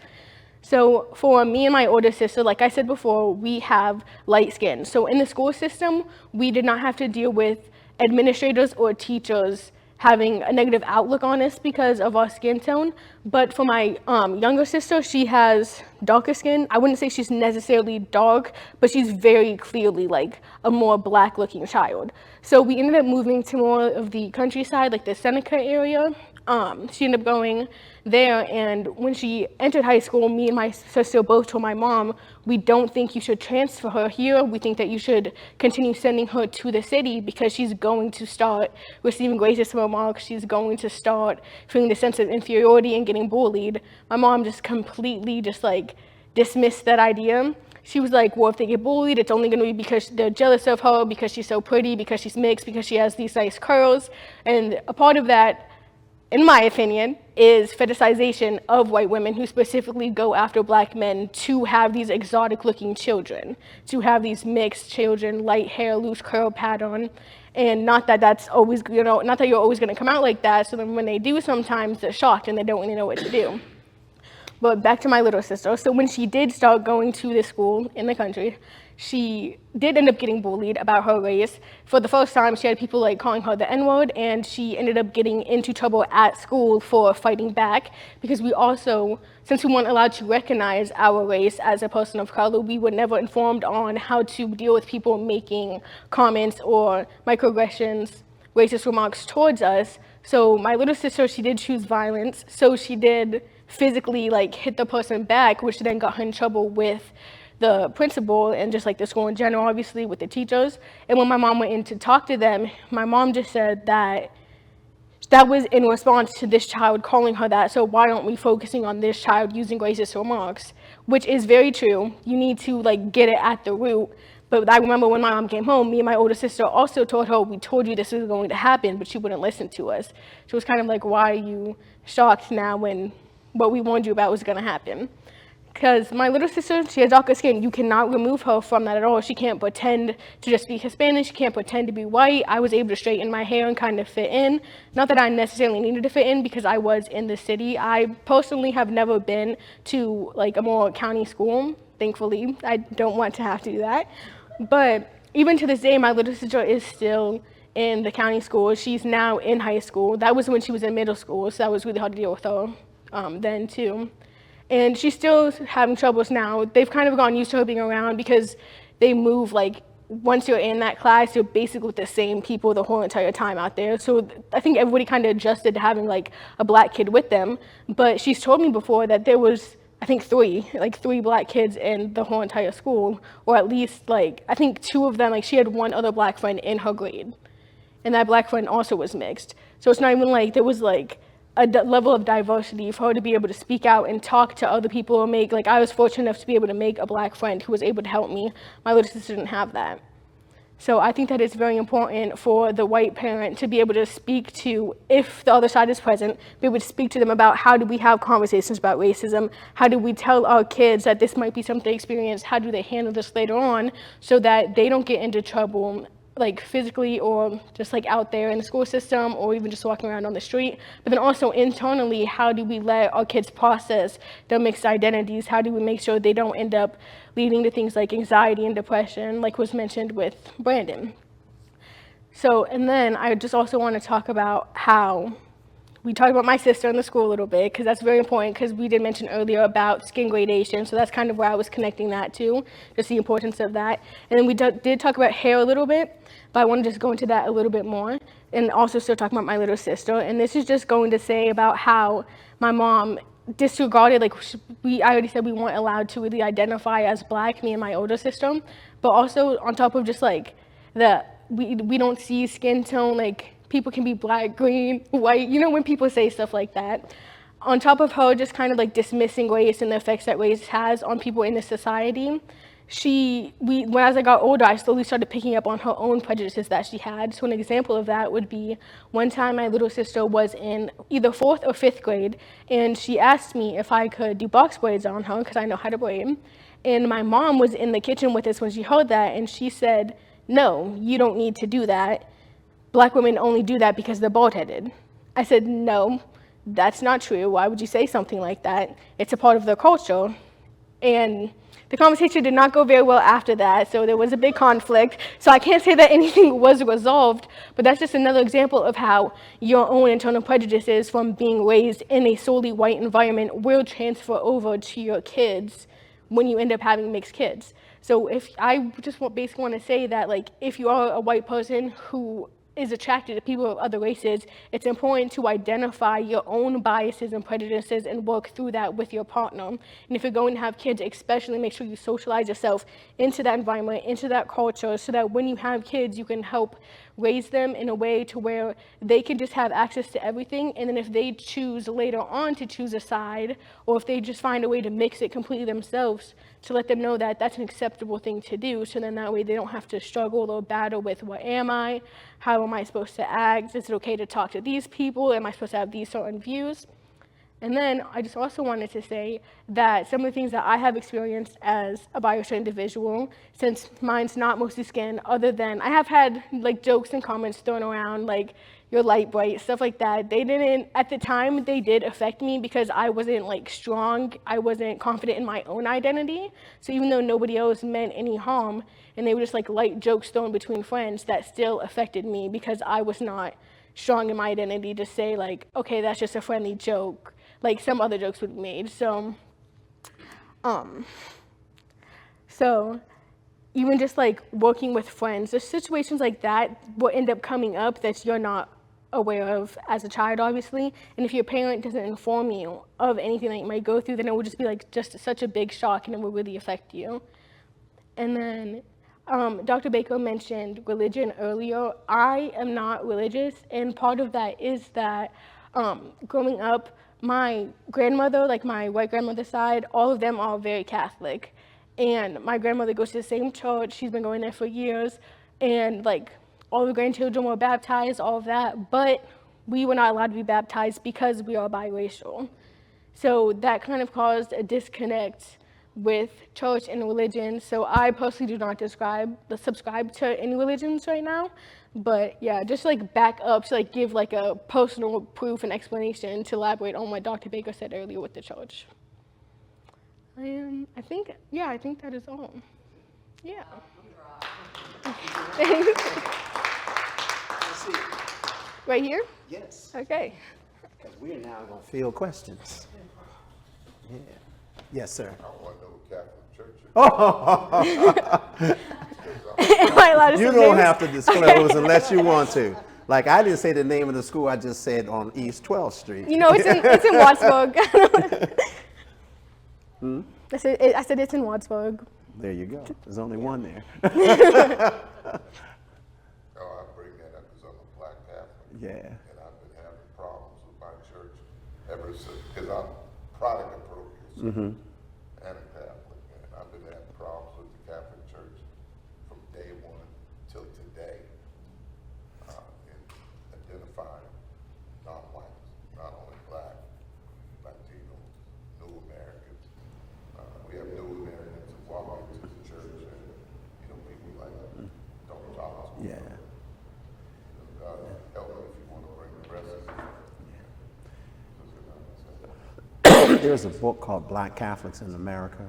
So for me and my older sister, like I said before, we have light skin. So in the school system, we did not have to deal with administrators or teachers having a negative outlook on us because of our skin tone. But for my younger sister, she has darker skin. I wouldn't say she's necessarily dark, but she's very clearly like a more black looking child. So we ended up moving to more of the countryside, like the Seneca area. She ended up going there, and when she entered high school, me and my sister both told my mom, we don't think you should transfer her here. We think that you should continue sending her to the city because she's going to start receiving racist remarks. She's going to start feeling the sense of inferiority and getting bullied. My mom just completely just like dismissed that idea. She was like, well, if they get bullied, it's only going to be because they're jealous of her, because she's so pretty, because she's mixed, because she has these nice curls. And a part of that, in my opinion, is fetishization of white women who specifically go after black men to have these exotic looking children, to have these mixed children, light hair, loose curl pattern. And not that that's always, not that you're always going to come out like that. So then when they do, sometimes they're shocked and they don't really know what to do. But back to my little sister. So when she did start going to this school in the country, she did end up getting bullied about her race. For the first time, she had people like calling her the N-word, and she ended up getting into trouble at school for fighting back, because we also, since we weren't allowed to recognize our race as a person of color, we were never informed on how to deal with people making comments or microaggressions, racist remarks towards us. So my little sister, she did choose violence, so she did physically like hit the person back, which then got her in trouble with the principal and just like the school in general, obviously with the teachers. And when my mom went in to talk to them, my mom just said that that was in response to this child calling her that, so why aren't we focusing on this child using racist remarks? Which is very true. You need to like get it at the root. But I remember when my mom came home, me and my older sister also told her, we told you this was going to happen, but she wouldn't listen to us. She was kind of like, why are you shocked now when what we warned you about was going to happen? Because my little sister, she has darker skin. You cannot remove her from that at all. She can't pretend to just be Hispanic. She can't pretend to be white. I was able to straighten my hair and kind of fit in. Not that I necessarily needed to fit in because I was in the city. I personally have never been to like a more county school, thankfully. I don't want to have to do that. But even to this day, my little sister is still in the county school. She's now in high school. That was when she was in middle school, so that was really hard to deal with her then too. And she's still having troubles now. They've kind of gotten used to her being around because they move like once you're in that class, you're basically with the same people the whole entire time out there. So I think everybody kind of adjusted to having like a black kid with them. But she's told me before that there was, I think three black kids in the whole entire school, or at least like, I think two of them, like she had one other black friend in her grade. And that black friend also was mixed. So it's not even like there was like a level of diversity for her to be able to speak out and talk to other people or make, like I was fortunate enough to be able to make a black friend who was able to help me. My little sister didn't have that. So I think that it's very important for the white parent to be able to speak to, if the other side is present, be able to speak to them about how do we have conversations about racism, how do we tell our kids that this might be something they experience, how do they handle this later on so that they don't get into trouble like physically or just like out there in the school system or even just walking around on the street. But then also internally, how do we let our kids process their mixed identities? How do we make sure they don't end up leading to things like anxiety and depression, like was mentioned with Brandon? So, and then I just also want to talk about how we talked about my sister in the school a little bit, because that's very important, because we did mention earlier about skin gradation, so that's kind of where I was connecting that to, just the importance of that. And then we did talk about hair a little bit, but I want to just go into that a little bit more, and also still talking about my little sister. And this is just going to say about how my mom disregarded, like I already said we weren't allowed to really identify as black, me and my older sister, but also on top of just like we don't see skin tone, like people can be black, green, white, you know, when people say stuff like that. On top of her just kind of like dismissing race and the effects that race has on people in the society, as I got older, I slowly started picking up on her own prejudices that she had. So an example of that would be one time my little sister was in either 4th or 5th grade, and she asked me if I could do box braids on her because I know how to braid. And my mom was in the kitchen with us when she heard that, and she said, "No, you don't need to do that. Black women only do that because they're bald-headed." I said, "No, that's not true. Why would you say something like that? It's a part of their culture." And the conversation did not go very well after that, so there was a big conflict. So I can't say that anything was resolved, but that's just another example of how your own internal prejudices from being raised in a solely white environment will transfer over to your kids when you end up having mixed kids. So if I just basically want to say that, like, if you are a white person who is attracted to people of other races, it's important to identify your own biases and prejudices and work through that with your partner. And if you're going to have kids, especially make sure you socialize yourself into that environment, into that culture, so that when you have kids, you can help raise them in a way to where they can just have access to everything. And then if they choose later on to choose a side, or if they just find a way to mix it completely themselves, to let them know that that's an acceptable thing to do, so then that way they don't have to struggle or battle with, what am I? How am I supposed to act? Is it okay to talk to these people? Am I supposed to have these certain views? And then I just also wanted to say that some of the things that I have experienced as a biracial individual, since mine's not mostly skin, other than I have had like jokes and comments thrown around, like, "You're light, bright," stuff like that. They didn't, at the time, they did affect me because I wasn't like strong. I wasn't confident in my own identity. So even though nobody else meant any harm, and they were just like light jokes thrown between friends, that still affected me because I was not strong in my identity to say like, okay, that's just a friendly joke, like some other jokes would be made. So even just like working with friends, there's situations like that will end up coming up that you're not aware of as a child, obviously. And if your parent doesn't inform you of anything that you might go through, then it will just be like just such a big shock, and it will really affect you. And then Dr. Baker mentioned religion earlier. I am not religious, and part of that is that growing up, my grandmother, like my white grandmother's side, all of them are very Catholic. And my grandmother goes to the same church. She's been going there for years. And like all the grandchildren were baptized, all of that. But we were not allowed to be baptized because we are biracial. So that kind of caused a disconnect with church and religion. So I personally do not subscribe to any religions right now. But yeah, just like back up to like give like a personal proof and explanation to elaborate on what Dr. Baker said earlier with the church. I think that is all. Yeah. Thanks. Right here? Yes. Okay. Because we are now going to field questions. Yeah. Yes, sir. I want to know what Catholic Church is. Oh. Because Am I allowed to say You don't names? have to disclose unless you want to. Like, I didn't say the name of the school, I just said on East 12th Street. You know, it's in Wattsburg. I said it's in Wattsburg. There you go. There's only one there. Oh, I bring that up because I'm a black Catholic. Yeah. And I've been having problems with my church ever since, because I'm product of parochial and a Catholic. And I've been having problems with the Catholic Church from day one till today in identifying non-whites, not only black, Latino, New Americans. We have New Americans who walk into the church and, you know, people like, don't talk to them. Yeah. God help me if you want to bring the rest of it. There's a book called Black Catholics in America.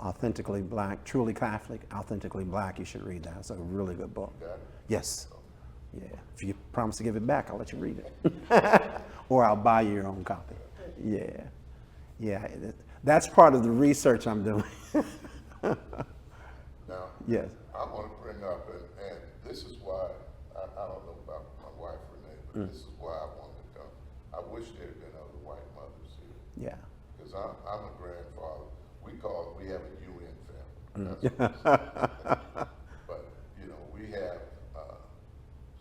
Authentically Black, Truly Catholic, Authentically Black. You should read that. It's a really good book. Got it? Yes. Yeah. If you promise to give it back, I'll let you read it. Or I'll buy you your own copy. Yeah. Yeah. That's part of the research I'm doing. Now, Yes. I want to bring up, and this is why, I don't know about my wife Renee, but this is why I wanted to come. I wish there had been other white mothers here, Yeah. because I'm a grandfather. We have a UN family. That's what we say. But, you know, we have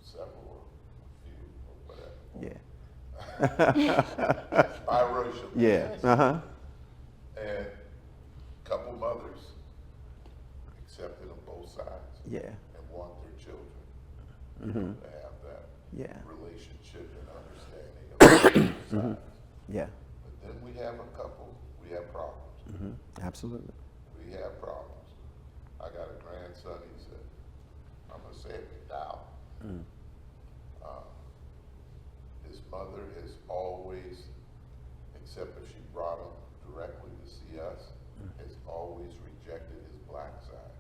several, a few, or whatever. Yeah. Biracial. Yeah. Uh-huh. And a couple mothers accepted on both sides. Yeah. And want their children to have that Yeah. relationship and understanding of both sides. Yeah. But then we have a couple, we have problems. Absolutely. We have problems. I got a grandson, he said, I'm gonna say it, Dow. His mother has always, except if she brought him directly to see us, has always rejected his black side.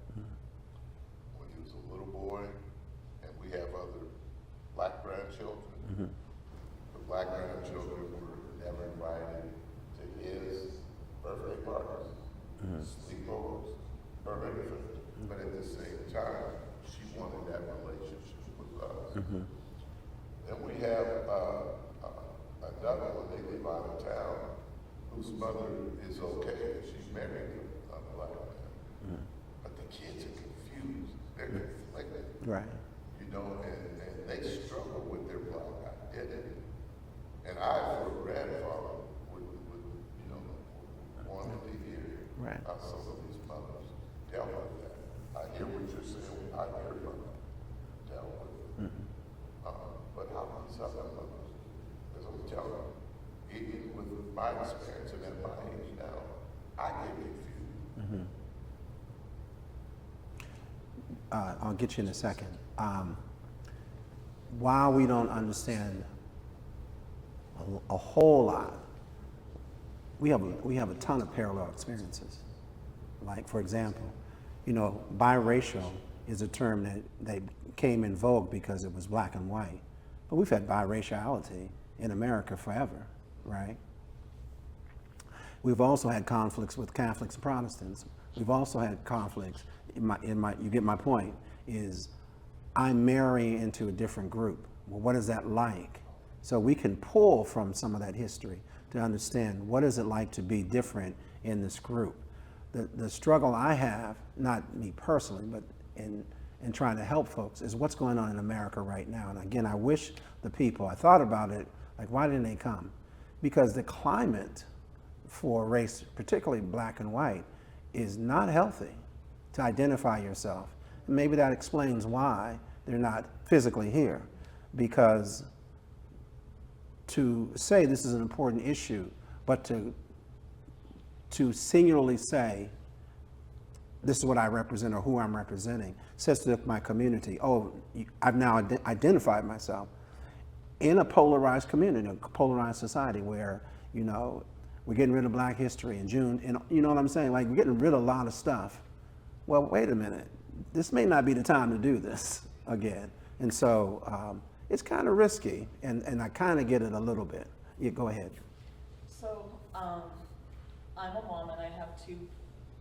When he was a little boy, and we have other black grandchildren, the black grandchildren were never invited to his birthday parties, sleepovers, or anything. But at the same time, she wanted that relationship with us. Then we have another one, they live out of town, whose mother is okay, she's married to a black man. But the kids are confused, they're conflicted. Right. You know, and they struggle with their black identity. And I, for a grandfather, would you know, wanted to hear Right. how some of these mothers dealt with that. I hear what you're saying, I hear mother dealt with it. But how can some of them, because I'm telling you, even with my experience and at my age now, I get confused. I'll get you in a second. While we don't understand a whole lot, we have a ton of parallel experiences. Like, for example, you know, biracial is a term that came in vogue because it was black and white. But we've had biraciality in America forever, right? We've also had conflicts with Catholics and Protestants. We've also had conflicts, you get my point, is I'm marrying into a different group. Well, what is that like? So we can pull from some of that history to understand what is it like to be different in this group. The struggle I have, not me personally, but in trying to help folks, is what's going on in America right now. And again, I wish the people, I thought about it, like, why didn't they come? Because the climate for race, particularly black and white, is not healthy to identify yourself. And maybe that explains why they're not physically here. Because to say this is an important issue, but to singularly say, this is what I represent or who I'm representing, says to my community, oh, I've now identified myself in a polarized community, a polarized society where, you know, we're getting rid of Black history in June, and you know what I'm saying? Like, we're getting rid of a lot of stuff. Well, wait a minute, this may not be the time to do this again. And so it's kind of risky, and I kind of get it a little bit. Yeah, go ahead. So, I'm a mom and I have two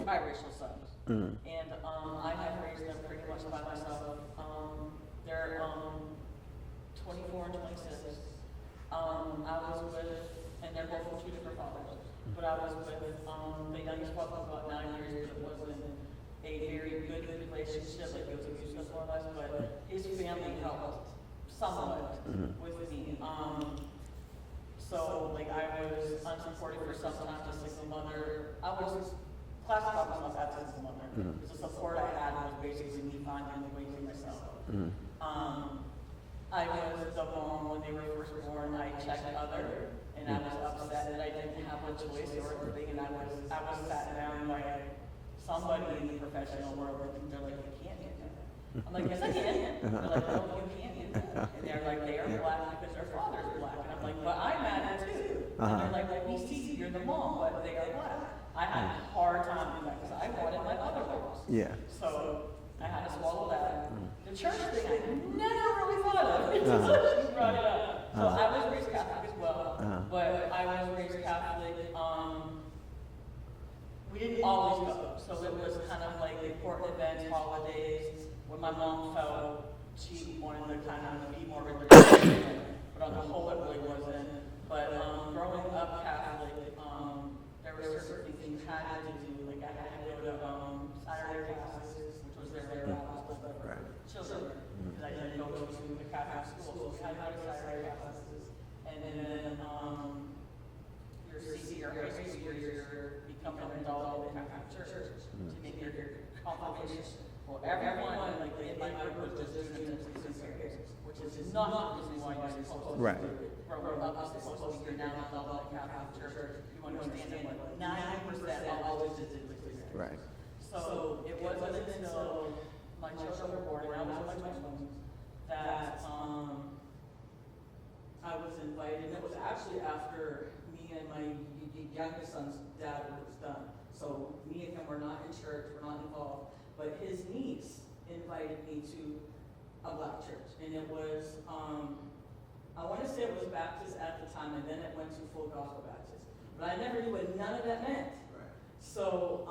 biracial sons. And I have raised them pretty much by myself. They're 24 and 26. I was with, and they're both from two different fathers, but I was with the youngest one for about 9 years, but it wasn't a very good relationship, like it was abusive more or less, but his family helped somewhat with me. So like I was unsupported for some time, just like the mother, I was classified myself as a single mother. The support I had was basically me finding the way to myself. I was the mom when they were first born. I checked other, and I was upset that I didn't have a choice or anything, and I was sat down by somebody in the professional world, and they're like, you can't do that. I'm like, yes, I can. They're like, no, you can't do that. And they're like, they are black because their father's black. And I'm like, but I'm mad too. And they're like, well, we see you're the mom, but they are black. I had a hard time doing that because I wanted my other roles. Yeah. So I had to swallow that. The church thing I never really thought of until she brought it up. So I was raised Catholic as well, but I was raised Catholic. We didn't always go, so it was kind of like important events, holidays. When my mom felt she wanted to kind of be more religious, but on the whole it really wasn't. But growing up Catholic, there were certain things you had to do, like I had to go to Saturday classes, which was their gospel for children, because I didn't go to the Catholic school, so I had to go to Saturday classes. And then your senior high school year, you're becoming an adult in the Catholic church to make your confirmation. Well, everyone, like in my group, was just doing it to serious, which is not the reason why you're supposed to do it. Growing up, you're supposed to be now an adult in the Catholic church. You understand that 90% of always just did it. Right. So it wasn't until my children were born, and I was in my 20s, that I was invited. And it was actually after me and my youngest son's dad was done. So me and him were not in church, we're not involved. But his niece invited me to a black church. And it was, I want to say it was Baptist at the time, and then it went to full gospel Baptist. But I never knew what none of that meant. Right. So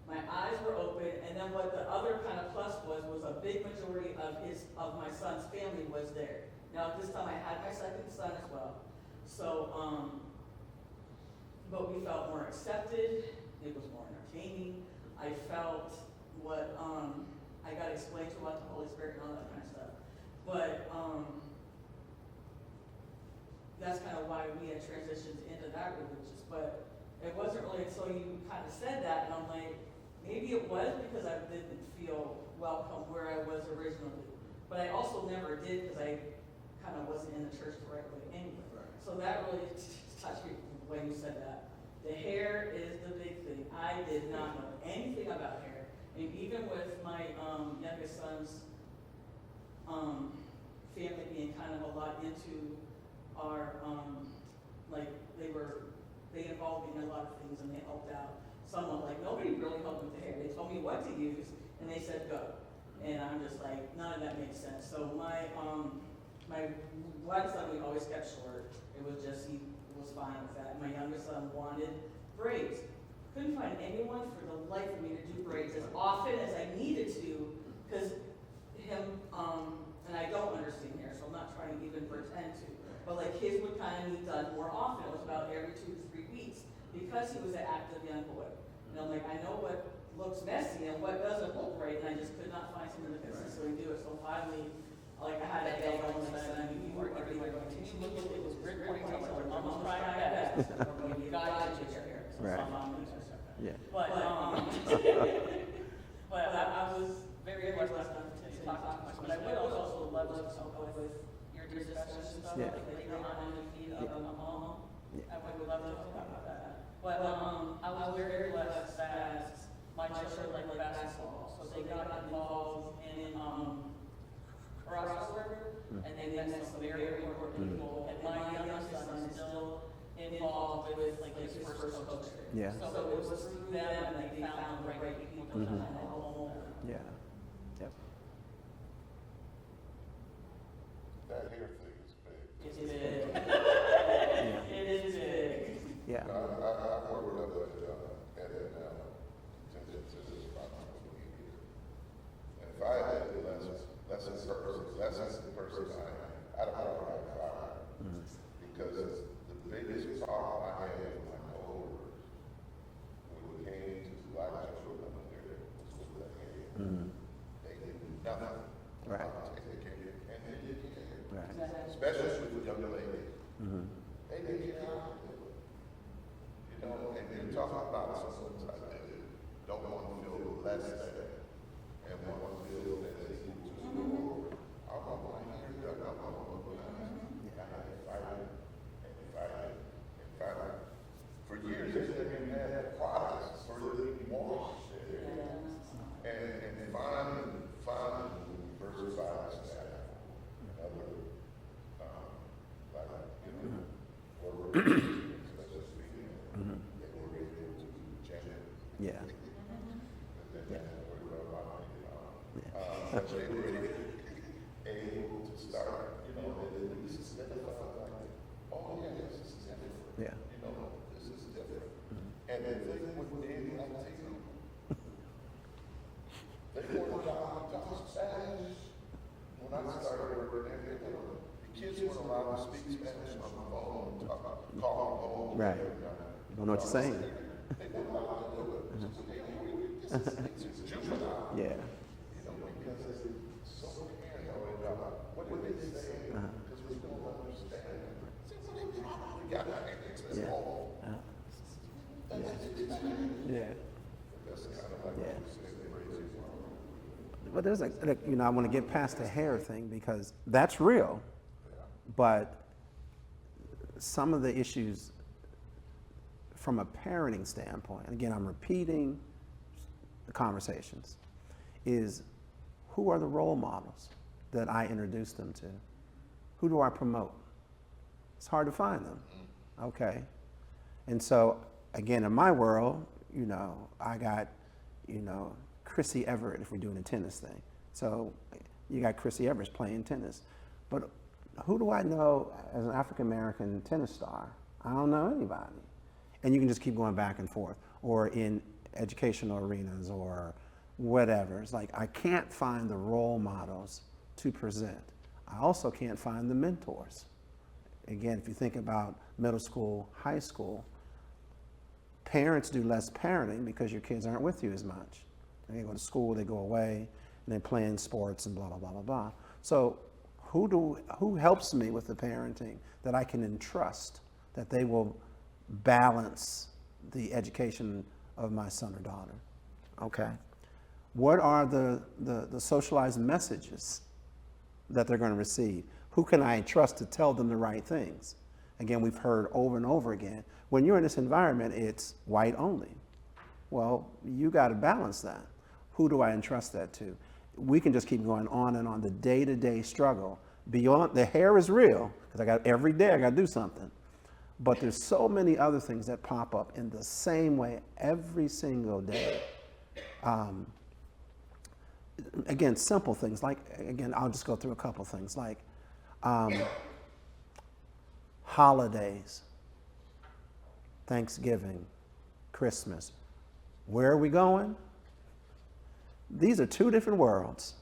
my eyes were open, and then what the other kind of plus was a big majority of my son's family was there. Now at this time I had my second son as well. So, but we felt more accepted, it was more entertaining. I felt what I got explained to about the Holy Spirit and all that kind of stuff. But that's kind of why we had transitioned into that religious. But it wasn't really until you kind of said that, and I'm like, maybe it was because I didn't feel welcome where I was originally. But I also never did because I kind of wasn't in the church the right way anyway. Right. So that really touched me when you said that. The hair is the big thing. I did not know anything about hair. And even with my youngest son's family being kind of a lot into our, like they involved me in a lot of things and they helped out. Someone like, nobody really helped with the hair. They told me what to use and they said go. And I'm just like, none of that makes sense. So my one son we always kept short. It was just, he was fine with that. My youngest son wanted braids. Couldn't find anyone for the life of me to do braids as often as I needed to, because him, and I don't understand hair, so I'm not trying to even pretend to, but like his would kind of need done more often. It was about every 2 to 3 weeks, because he was an active young boy. And I'm like, I know what looks messy and what doesn't look right, and I just could not find someone to consistently do it. So finally, like I had a day on the side, and you were going to continue looking, it was great ponytail, so I'm almost trying my best. You got to your hair. So Right. Yeah. But but I was very blessed not to continue to talk too much. But I would also love to help with your discussion stuff, Yeah. like later on in the feed of the mom. I would love to talk about that. But I was very blessed that my children like basketball, so they got involved in Biracial, and they met some very important people. And my youngest son is still involved with like his first coach. Yeah. So it was through them that they found the right people to kind of help them. Yeah. Yep. That hair thing is big. It's big. Yeah. It is big. Yeah. I worked up at Atlanta, Right. And Right. especially with young ladies. Mm-hmm. Hey, they can't handle it. You know, and you're talking about someone that don't want to feel less than, and want to feel that they need to score. I want my hair done, I want my for years, they didn't have products for the wash. And find diversified staff. Other, like, you know, or especially speaking, they were able to gender. Yeah. But they were able to start, you know, and at least identify, like, oh, yeah, this is different. Yeah. You know, this is different. And then they would be like, they weren't talking Spanish. When I started working there, the kids weren't allowed to speak Spanish on the phone, call home. Right. You don't know what you're saying. They weren't allowed to do it. This is juvenile. Yeah. You know, because it's so paranoid about what do they say, because we don't understand. They probably got access Yeah. home. Yeah. That's kind of like Yeah. what you say, crazy. But there's you know, I want to get past the hair thing because that's real, but some of the issues from a parenting standpoint, again, I'm repeating the conversations, is who are the role models that I introduce them to? Who do I promote? It's hard to find them, okay? And so, again, in my world, you know, I got, you know, Chrissy Everett, if we're doing a tennis thing. So you got Chrissy Everett playing tennis. But who do I know as an African-American tennis star? I don't know anybody. And you can just keep going back and forth. Or in educational arenas or whatever. It's like I can't find the role models to present. I also can't find the mentors. Again, if you think about middle school, high school, parents do less parenting because your kids aren't with you as much. They go to school, they go away, and they play in sports and blah, blah, blah, blah, blah. So who helps me with the parenting that I can entrust that they will balance the education of my son or daughter? Okay. What are the socialized messages that they're going to receive? Who can I trust to tell them the right things? Again, we've heard over and over again, when you're in this environment, it's white only. Well, you got to balance that. Who do I entrust that to? We can just keep going on and on. The day-to-day struggle beyond the hair is real because every day I got to do something. But there's so many other things that pop up in the same way every single day. Again, simple things like, again, I'll just go through a couple things like holidays, Thanksgiving, Christmas. Where are we going? These are two different worlds.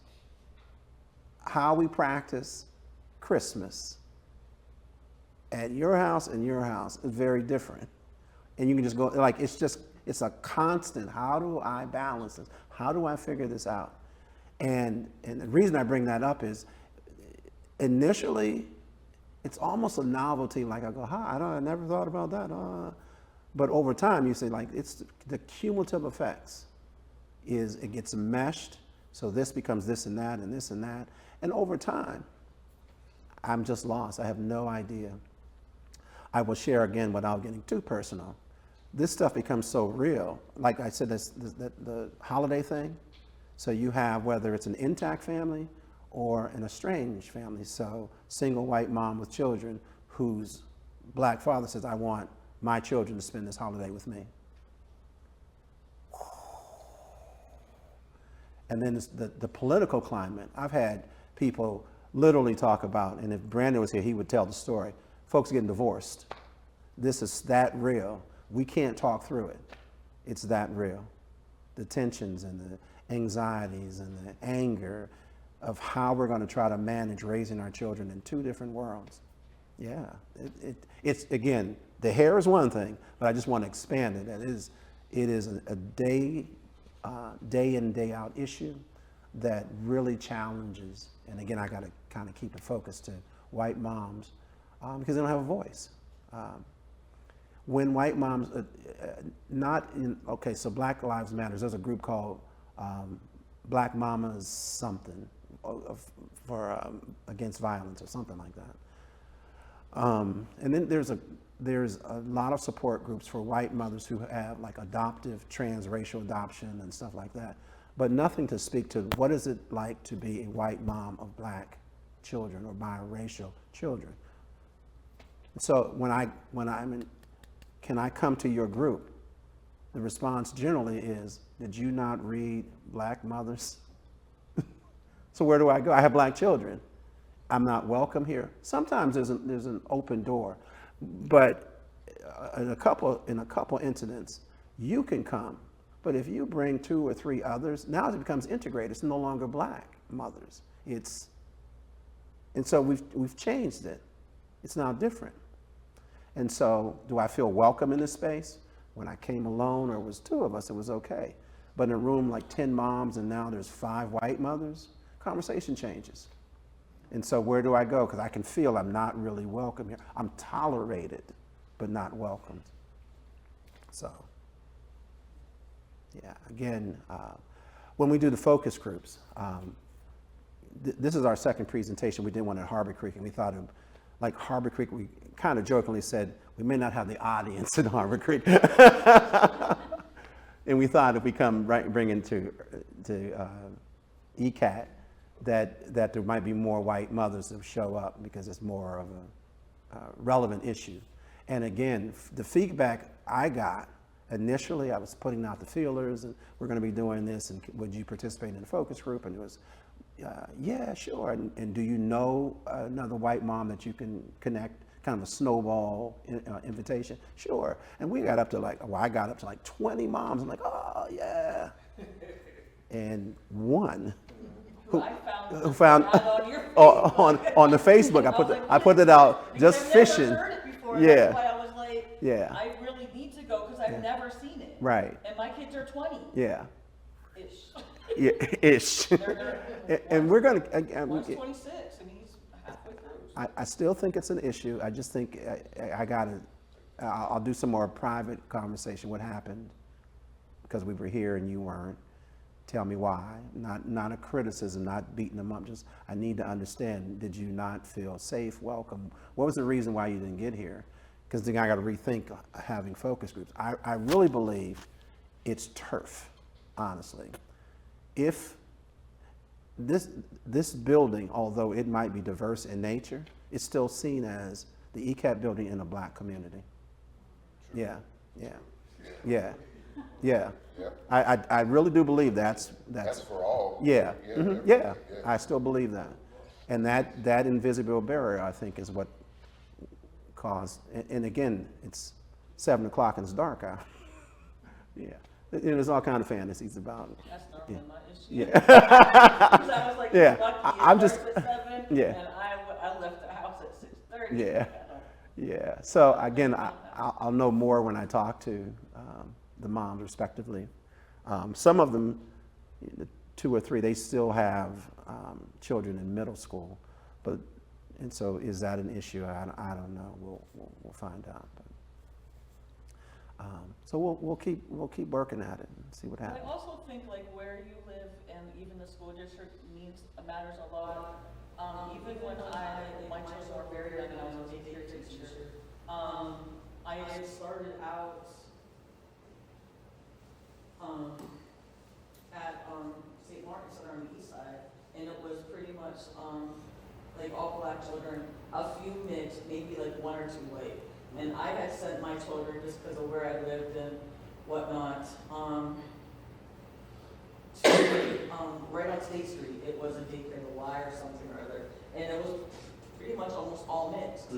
How we practice Christmas at your house and your house is very different. And you can just go, like, it's a constant. How do I balance this? How do I figure this out? And the reason I bring that up is initially, it's almost a novelty. Like I go, I never thought about that. But over time, you say, like, it's the cumulative effects is it gets meshed. So this becomes this and that and this and that. And over time, I'm just lost. I have no idea. I will share again without getting too personal. This stuff becomes so real. Like I said, the holiday thing. So you have, whether it's an intact family or an estranged family. So single white mom with children whose black father says, I want my children to spend this holiday with me. And then the political climate. I've had people literally talk about, and if Brandon was here, he would tell the story. Folks getting divorced. This is that real. We can't talk through it. It's that real. The tensions and the anxieties and the anger of how we're going to try to manage raising our children in two different worlds. Yeah, it's again, the hair is one thing, but I just want to expand it. It is a day in, day out issue. that really challenges, and again, I got to kind of keep it focused to white moms because they don't have a voice. When white moms, so Black Lives Matter, there's a group called Black Mamas something for against violence or something like that. And then there's a lot of support groups for white mothers who have like adoptive, transracial adoption and stuff like that, but nothing to speak to what is it like to be a white mom of black children or biracial children. So when I'm in, can I come to your group? The response generally is, did you not read Black Mothers? So where do I go? I have black children. I'm not welcome here. Sometimes there's an open door, but in a couple incidents, you can come. But if you bring 2 or 3 others, now it becomes integrated. It's no longer Black mothers. And so we've changed it. It's now different. And so, do I feel welcome in this space? When I came alone or it was 2 of us, it was okay. But in a room like 10 moms and now there's 5 white mothers, conversation changes. And so where do I go? Because I can feel I'm not really welcome here. I'm tolerated, but not welcomed. So, yeah, again, when we do the focus groups, this is our second presentation. We did one at Harbor Creek, and we thought of, like Harbor Creek, we kind of jokingly said, we may not have the audience in Harbor Creek. And we thought if we bring into ECAT, that there might be more white mothers that show up because it's more of a relevant issue. And again, the feedback I got initially, I was putting out the feelers, and we're going to be doing this, and would you participate in the focus group? And it was, yeah, sure. And do you know another white mom that you can connect? Kind of a snowball invitation. Sure. And we got up to I got up to like 20 moms. I'm like, oh yeah. And one who found on the Facebook. I put it out just fishing. I've never heard it before. Yeah. That's why I was like, yeah. I really need to go because I've never seen it. Right. And my kids are 20. Yeah. Ish. Yeah, ish. And we're going to. One's 26 and he's halfway through. I still think it's an issue. I just think I'll do some more private conversation. What happened? Because we were here and you weren't. Tell me why. Not a criticism, not beating them up. Just I need to understand. Did you not feel safe, welcome? What was the reason why you didn't get here? Because then I got to rethink having focus groups. I really believe it's turf, honestly. If this building, although it might be diverse in nature, it's still seen as the ECAT building in a black community. Yeah. I really do believe that's for all. Yeah. Yeah. I still believe that. And that invisible barrier, I think, is what caused, and again, it's 7 o'clock and it's dark out. Yeah. There's all kind of fantasies about it. That's not Yeah. really my issue. Yeah. Because I was like, Yeah. lucky I'm it just- starts at 7, Yeah. and I left the house at 6:30. Yeah. Yeah. So again, I'll know more when I talk to the moms respectively. Some of them, 2 or 3, they still have children in middle school, and so is that an issue? I don't know. We'll find out. But, so we'll keep working at it and see what I happens. also think like where you live and even the school district matters a lot. Even when my children were very young and I was a daycare teacher, I had started out at St. Martin Center on the east side, and it was pretty much like all black children, a few mixed, maybe like 1 or 2 white. And I had sent my children, just because of where I lived and whatnot, to right on State Street. It was a daycare, the Y or something or other, and it was pretty much almost all mixed.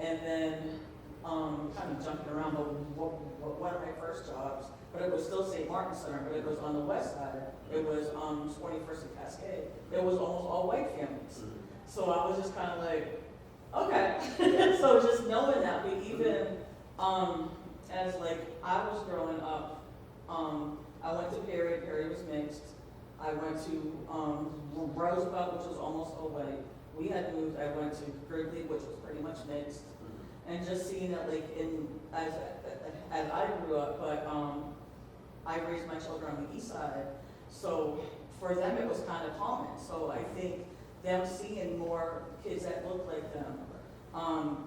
And then kind of jumping around, but one of my first jobs, but it was still St. Martin Center, but it was on the west side. It was 21st and Cascade. It was almost all white families. So I was just kind of like, okay. So just knowing that, but even as like I was growing up, I went to Perry was mixed. I went to Roosevelt, which was almost away. We had moved, I went to Gridley, which was pretty much mixed. And just seeing it like as I grew up, but I raised my children on the east side. So for them, it was kind of common. So I think them seeing more kids that look like them,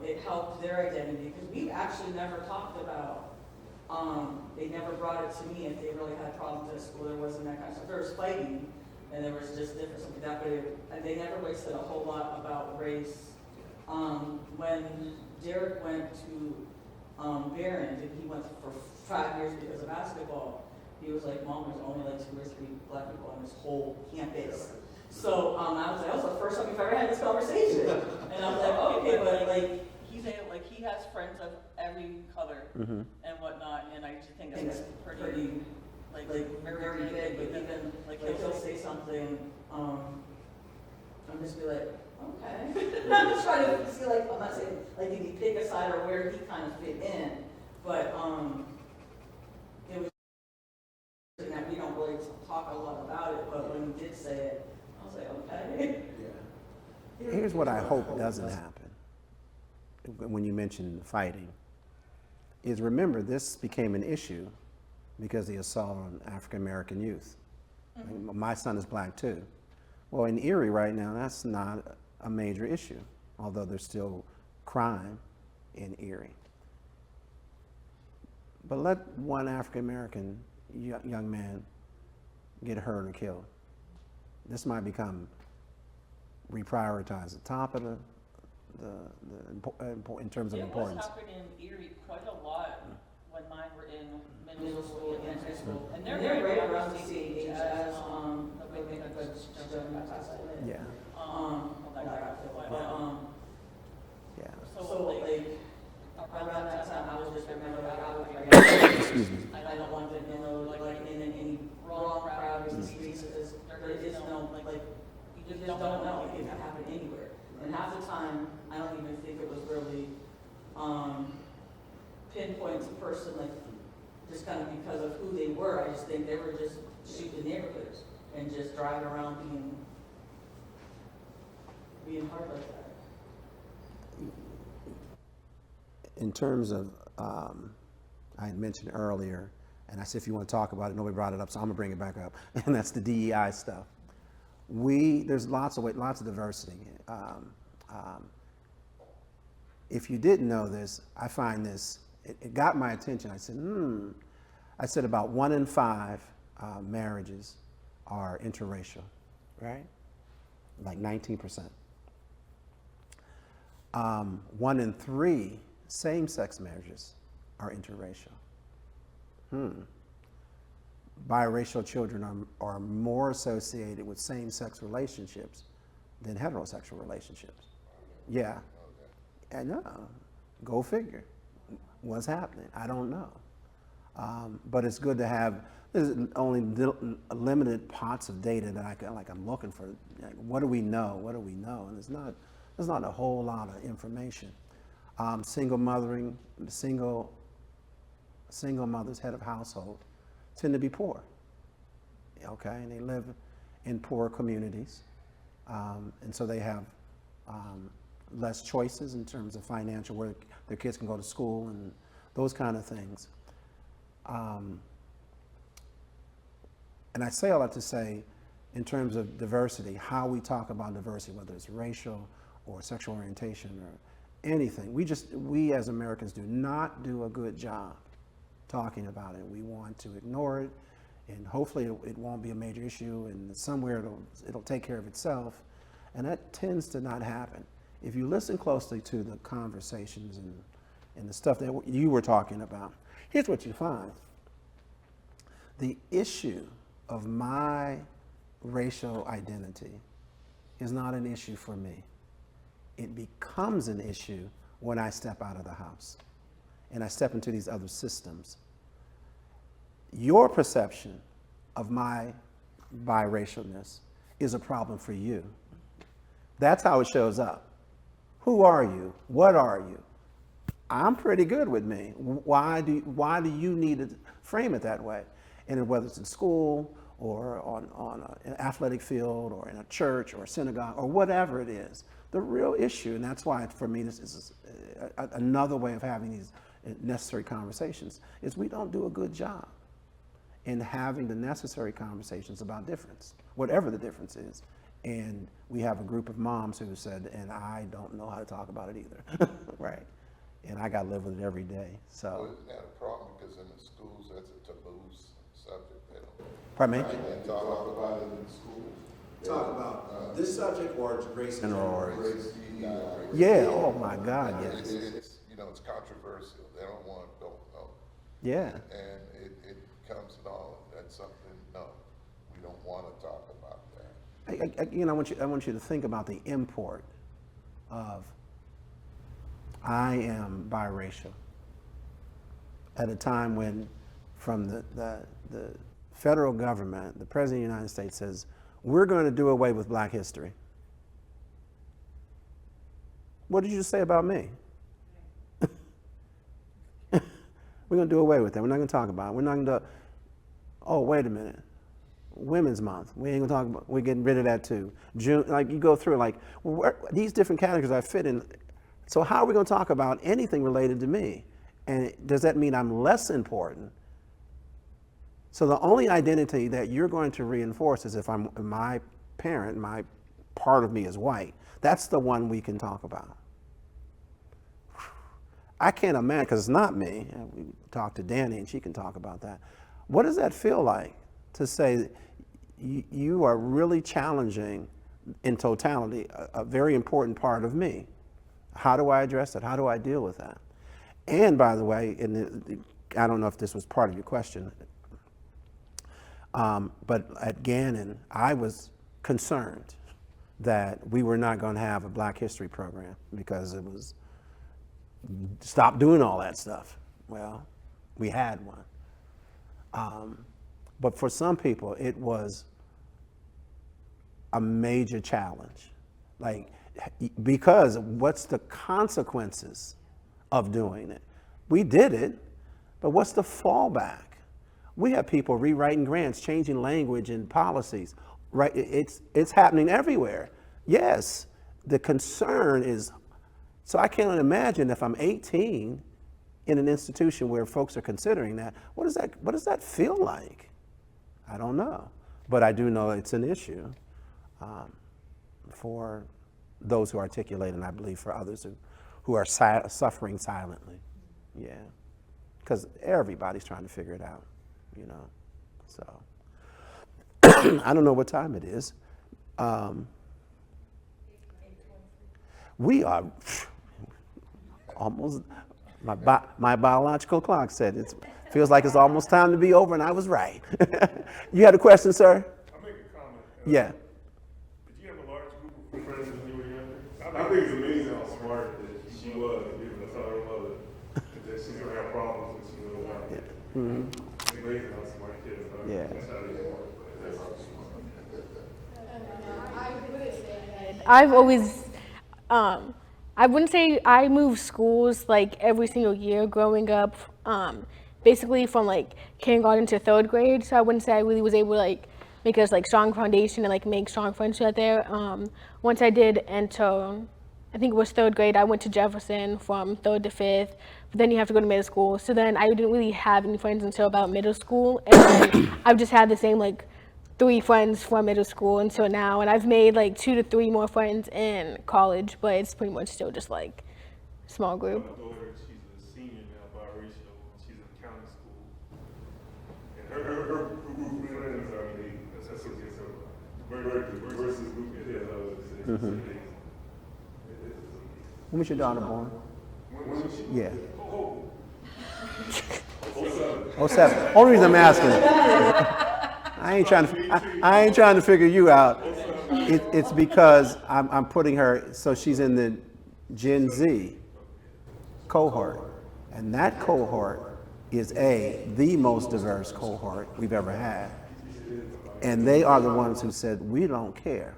it helped their identity, because we actually never talked about, they never brought it to me if they really had problems at school. There wasn't that kind of stuff. There was fighting, and there was just different stuff like that, but they never really said a whole lot about race. When Derek went to Barron, and he went for 5 years because of basketball, he was like, Mom, there's only like 2 or 3 black people on this whole campus. So I was like, that was the first time we've ever had this conversation. And I was like, okay, but like, he's saying like he has friends of every color and whatnot, and I just think that's pretty like very big. But even like he'll say something, I'm just be like, okay. I'm just trying to see, like, I'm not saying like did he pick a side or where he kind of fit in, but it was that we don't really talk a lot about it. But when he did say it, I was like, okay. Here's what I hope doesn't happen when you mention fighting, is remember this became an issue because of the assault on African American youth. My son is black too. Well, in Erie right now, that's not a major issue, although there's still crime in Erie. But let one African American young man get hurt or killed. This might become reprioritized at the top of in terms of importance. It was happening in Erie quite a lot when mine were in middle school and high school. And they're right around the same age as Yeah. Yeah. So like around that time, I was just remember like I was Excuse me. I don't want to, like in any wrong crowd in the streets, because there is no, like, you just don't know, it can happen anywhere. And half the time, I don't even think it was really, pinpoint to person, like, just kind of because of who they were. I just think they were just shooting neighborhoods and just driving around being hard like that. In terms of, I had mentioned earlier, and I said if you want to talk about it, nobody brought it up, so I'm gonna bring it back up, and that's the DEI stuff. There's lots of diversity. If you didn't know this, I find this, it got my attention. I said about 1 in 5 marriages are interracial, right? Like 19%. 1 in 3 same-sex marriages are interracial. Biracial children are more associated with same-sex relationships than heterosexual relationships. Yeah. I know. Go figure. What's happening? I don't know. But it's good to have. There's only limited pots of data that I'm looking for. Like, what do we know? What do we know? And there's not a whole lot of information. Single mothering, single mothers, head of household, tend to be poor. Okay, and they live in poor communities, and so they have less choices in terms of financial, where their kids can go to school and those kind of things. And I say all that to say, in terms of diversity, how we talk about diversity, whether it's racial or sexual orientation or anything, we as Americans do not do a good job talking about it. We want to ignore it, and hopefully it won't be a major issue, and somewhere it'll take care of itself, and that tends to not happen. If you listen closely to the conversations and the stuff that you were talking about, here's what you find. The issue of my racial identity is not an issue for me. It becomes an issue when I step out of the house and I step into these other systems. Your perception of my biracialness is a problem for you. That's how it shows up. Who are you? What are you? I'm pretty good with me. Why do you need to frame it that way? And whether it's in school or on an athletic field or in a church or a synagogue or whatever it is. The real issue, and that's why for me this is another way of having these necessary conversations, is we don't do a good job in having the necessary conversations about difference, whatever the difference is. And we have a group of moms who said, and I don't know how to talk about it either, right? And I got to live with it every day, so. Well, isn't that a problem, because in the schools, that's a taboo subject, they don't. Pardon me? They talk about it in the schools. Talk about this subject or race and Race, Yeah, oh my God, yes. It's, you know, it's controversial, they don't know. Yeah, And it comes along, that's something, no, we don't want to talk about that. I want you to think about the import of I am biracial at a time when from the federal government, the President of the United States says, we're going to do away with Black history. What did you say about me? We're going to do away with that. We're not going to talk about it. We're not going to, oh, wait a minute. Women's Month. We ain't going to talk about, we're getting rid of that too. June, like you go through like, well, these different categories I fit in. So how are we going to talk about anything related to me? And does that mean I'm less important? So the only identity that you're going to reinforce is if my parent, my part of me is white. That's the one we can talk about. I can't imagine, because it's not me. We talked to Danny and she can talk about that. What does that feel like to say you are really challenging in totality a very important part of me? How do I address that? How do I deal with that? And by the way, I don't know if this was part of your question, but at Gannon, I was concerned that we were not going to have a Black History program because it was, stop doing all that stuff. Well, we had one. But for some people, it was a major challenge. Like, because what's the consequences of doing it? We did it, but what's the fallback? We have people rewriting grants, changing language and policies, right? It's happening everywhere. Yes, the concern is, so I can't imagine if I'm 18 in an institution where folks are considering that, what does that feel like? I don't know, but I do know it's an issue for those who articulate, and I believe for others who are suffering silently. Yeah, because everybody's trying to figure it out, you know. So I don't know what time it is. We are almost. My biological clock said it feels like it's almost time to be over, and I was right. You had a question, sir? I'll make a comment. Yeah. Did you have a large group of friends when you were younger? I think it's amazing how smart that she was, even to tell her mother that she's going to have problems when she goes out. Yeah. Mm-hmm. It's amazing how smart kids are. Yeah. That's how they are. That's how smart. I've always, I wouldn't say I moved schools like every single year growing up, basically from like kindergarten to third grade. So I wouldn't say I really was able to like make us like strong foundation and like make strong friendships out there. Once I did enter, I think it was third grade, I went to Jefferson from third to fifth, but then you have to go to middle school. So then I didn't really have any friends until about middle school. And then I've just had the same like 3 friends from middle school until now, and I've made like 2 to 3 more friends in college, but it's pretty much still just like small group. My daughter, she's a senior now, biracial. She's in county school, and her group of friends are associates of versus group of kids. When was your daughter born? Yeah. Oh, 07. Only reason I'm asking. I ain't trying to figure you out. It's because I'm putting her, so she's in the Gen Z cohort, and that cohort is the most diverse cohort we've ever had, and they are the ones who said we don't care.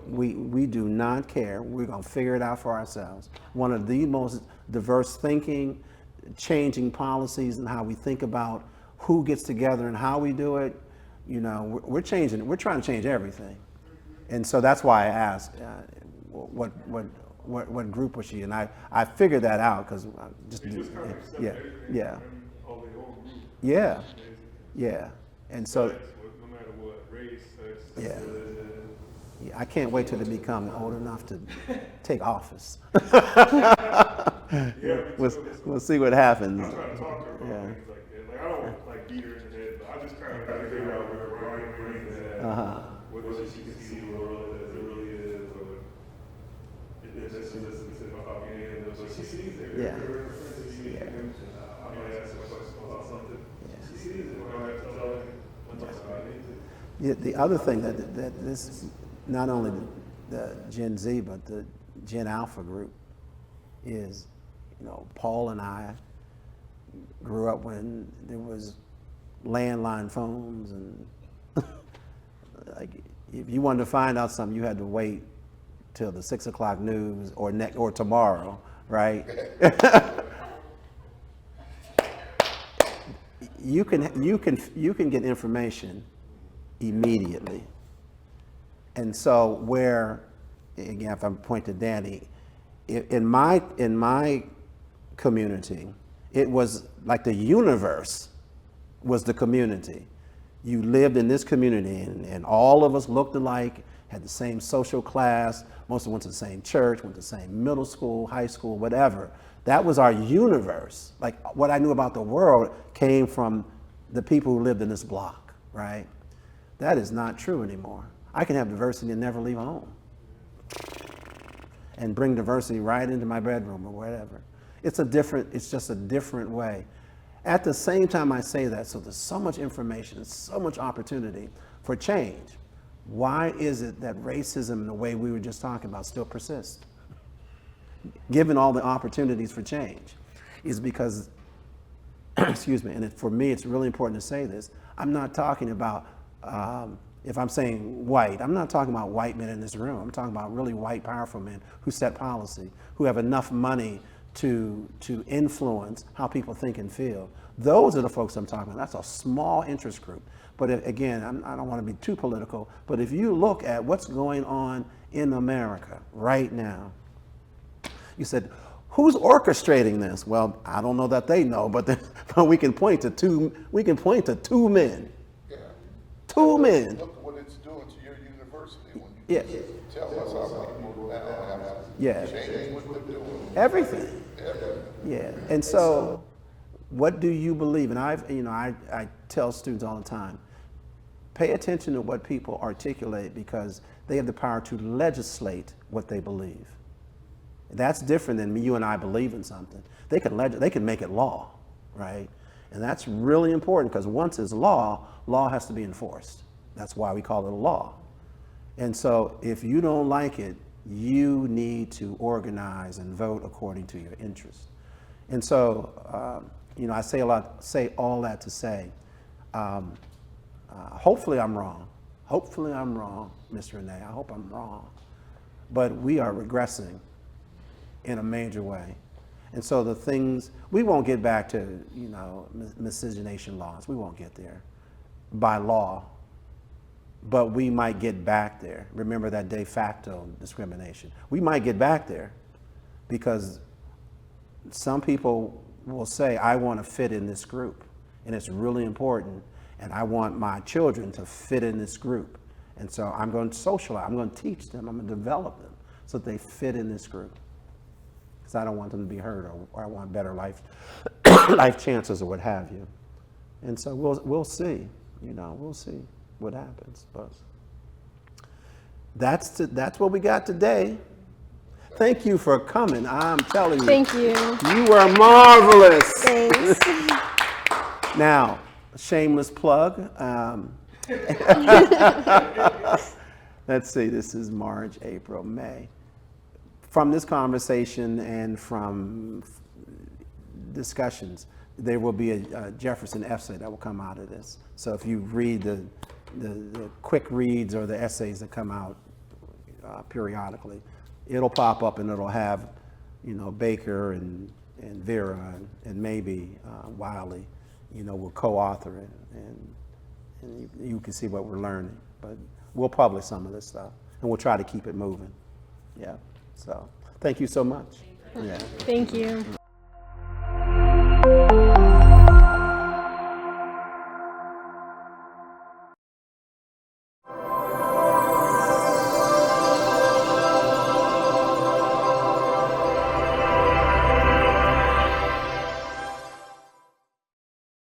We do not care. We're gonna figure it out for ourselves. One of the most diverse thinking, changing policies and how we think about who gets together and how we do it. we're changing, we're trying to change everything. And so that's why I asked, what group was she? And I figured that out because just, They just kind of accept yeah, everything yeah, from all their own group. yeah, It's amazing. yeah. And so, Sex, no matter what, race, sex. Yeah. yeah, I can't wait till they become old enough to take office. We'll see what happens. I'm trying to talk to her about Yeah. things like that. Like, I don't like beat her in the head, but I just kind of try to figure out where her brain's at. Uh-huh. Whether she can see the world as it really is, or if it's just listens to propaganda, but she sees it. Yeah. Her friends see it. I might ask her a question about something. She sees it. I might tell her, I'm talking about anything. Yeah, the other thing that this, not only the Gen Z, but the Gen Alpha group is, Paul and I grew up when there was landline phones and like if you wanted to find out something, you had to wait till the 6 o'clock news or tomorrow, right? You can get information immediately. And so where, again, if I point to Danny, in my community, it was like the universe was the community. You lived in this community and all of us looked alike, had the same social class, most of us went to the same church, went to the same middle school, high school, whatever. That was our universe. Like what I knew about the world came from the people who lived in this block, right? That is not true anymore. I can have diversity and never leave home and bring diversity right into my bedroom or whatever. It's just a different way. At the same time I say that, so there's so much information, so much opportunity for change. Why is it that racism and the way we were just talking about still persists? Given all the opportunities for change, is because, excuse me, and for me it's really important to say this, I'm not talking about, if I'm saying white, I'm not talking about white men in this room. I'm talking about really white, powerful men who set policy, who have enough money to influence how people think and feel. Those are the folks I'm talking about. That's a small interest group. But again, I don't want to be too political, but if you look at what's going on in America right now, you said, who's orchestrating this? Well, I don't know that they know, but we can point to two men. Yeah. Two men. Look what it's doing to your university when you Yeah. tell us how people now have Yeah. changed what they're doing. Everything. Yeah. And so what do you believe? And I tell students all the time, pay attention to what people articulate because they have the power to legislate what they believe. That's different than you and I believe in something. They can make it law, right? And that's really important because once it's law has to be enforced. That's why we call it a law. And so if you don't like it, you need to organize and vote according to your interests. And so, I say all that to say, hopefully I'm wrong. Hopefully I'm wrong, Mr. Renee. I hope I'm wrong. But we are regressing in a major way. And so the things, we won't get back to, miscegenation laws. We won't get there by law. But we might get back there. Remember that de facto discrimination. We might get back there because some people will say, I want to fit in this group. And it's really important. And I want my children to fit in this group. And so I'm going to socialize. I'm going to teach them. I'm going to develop them so that they fit in this group. Because I don't want them to be hurt or I want better life chances or what have you. And so we'll see. We'll see what happens. But that's what we got today. Thank you for coming. I'm telling you. Thank you. You were marvelous. Thanks. Now, shameless plug. Let's see, this is March, April, May. From this conversation and from discussions, there will be a Jefferson essay that will come out of this. So if you read the quick reads or the essays that come out periodically, it'll pop up and it'll have, Baker and Vera and maybe Wiley, will co-author it. and you can see what we're learning. But we'll publish some of this stuff, and we'll try to keep it moving. Yeah, so thank you so much. Yeah. Thank you.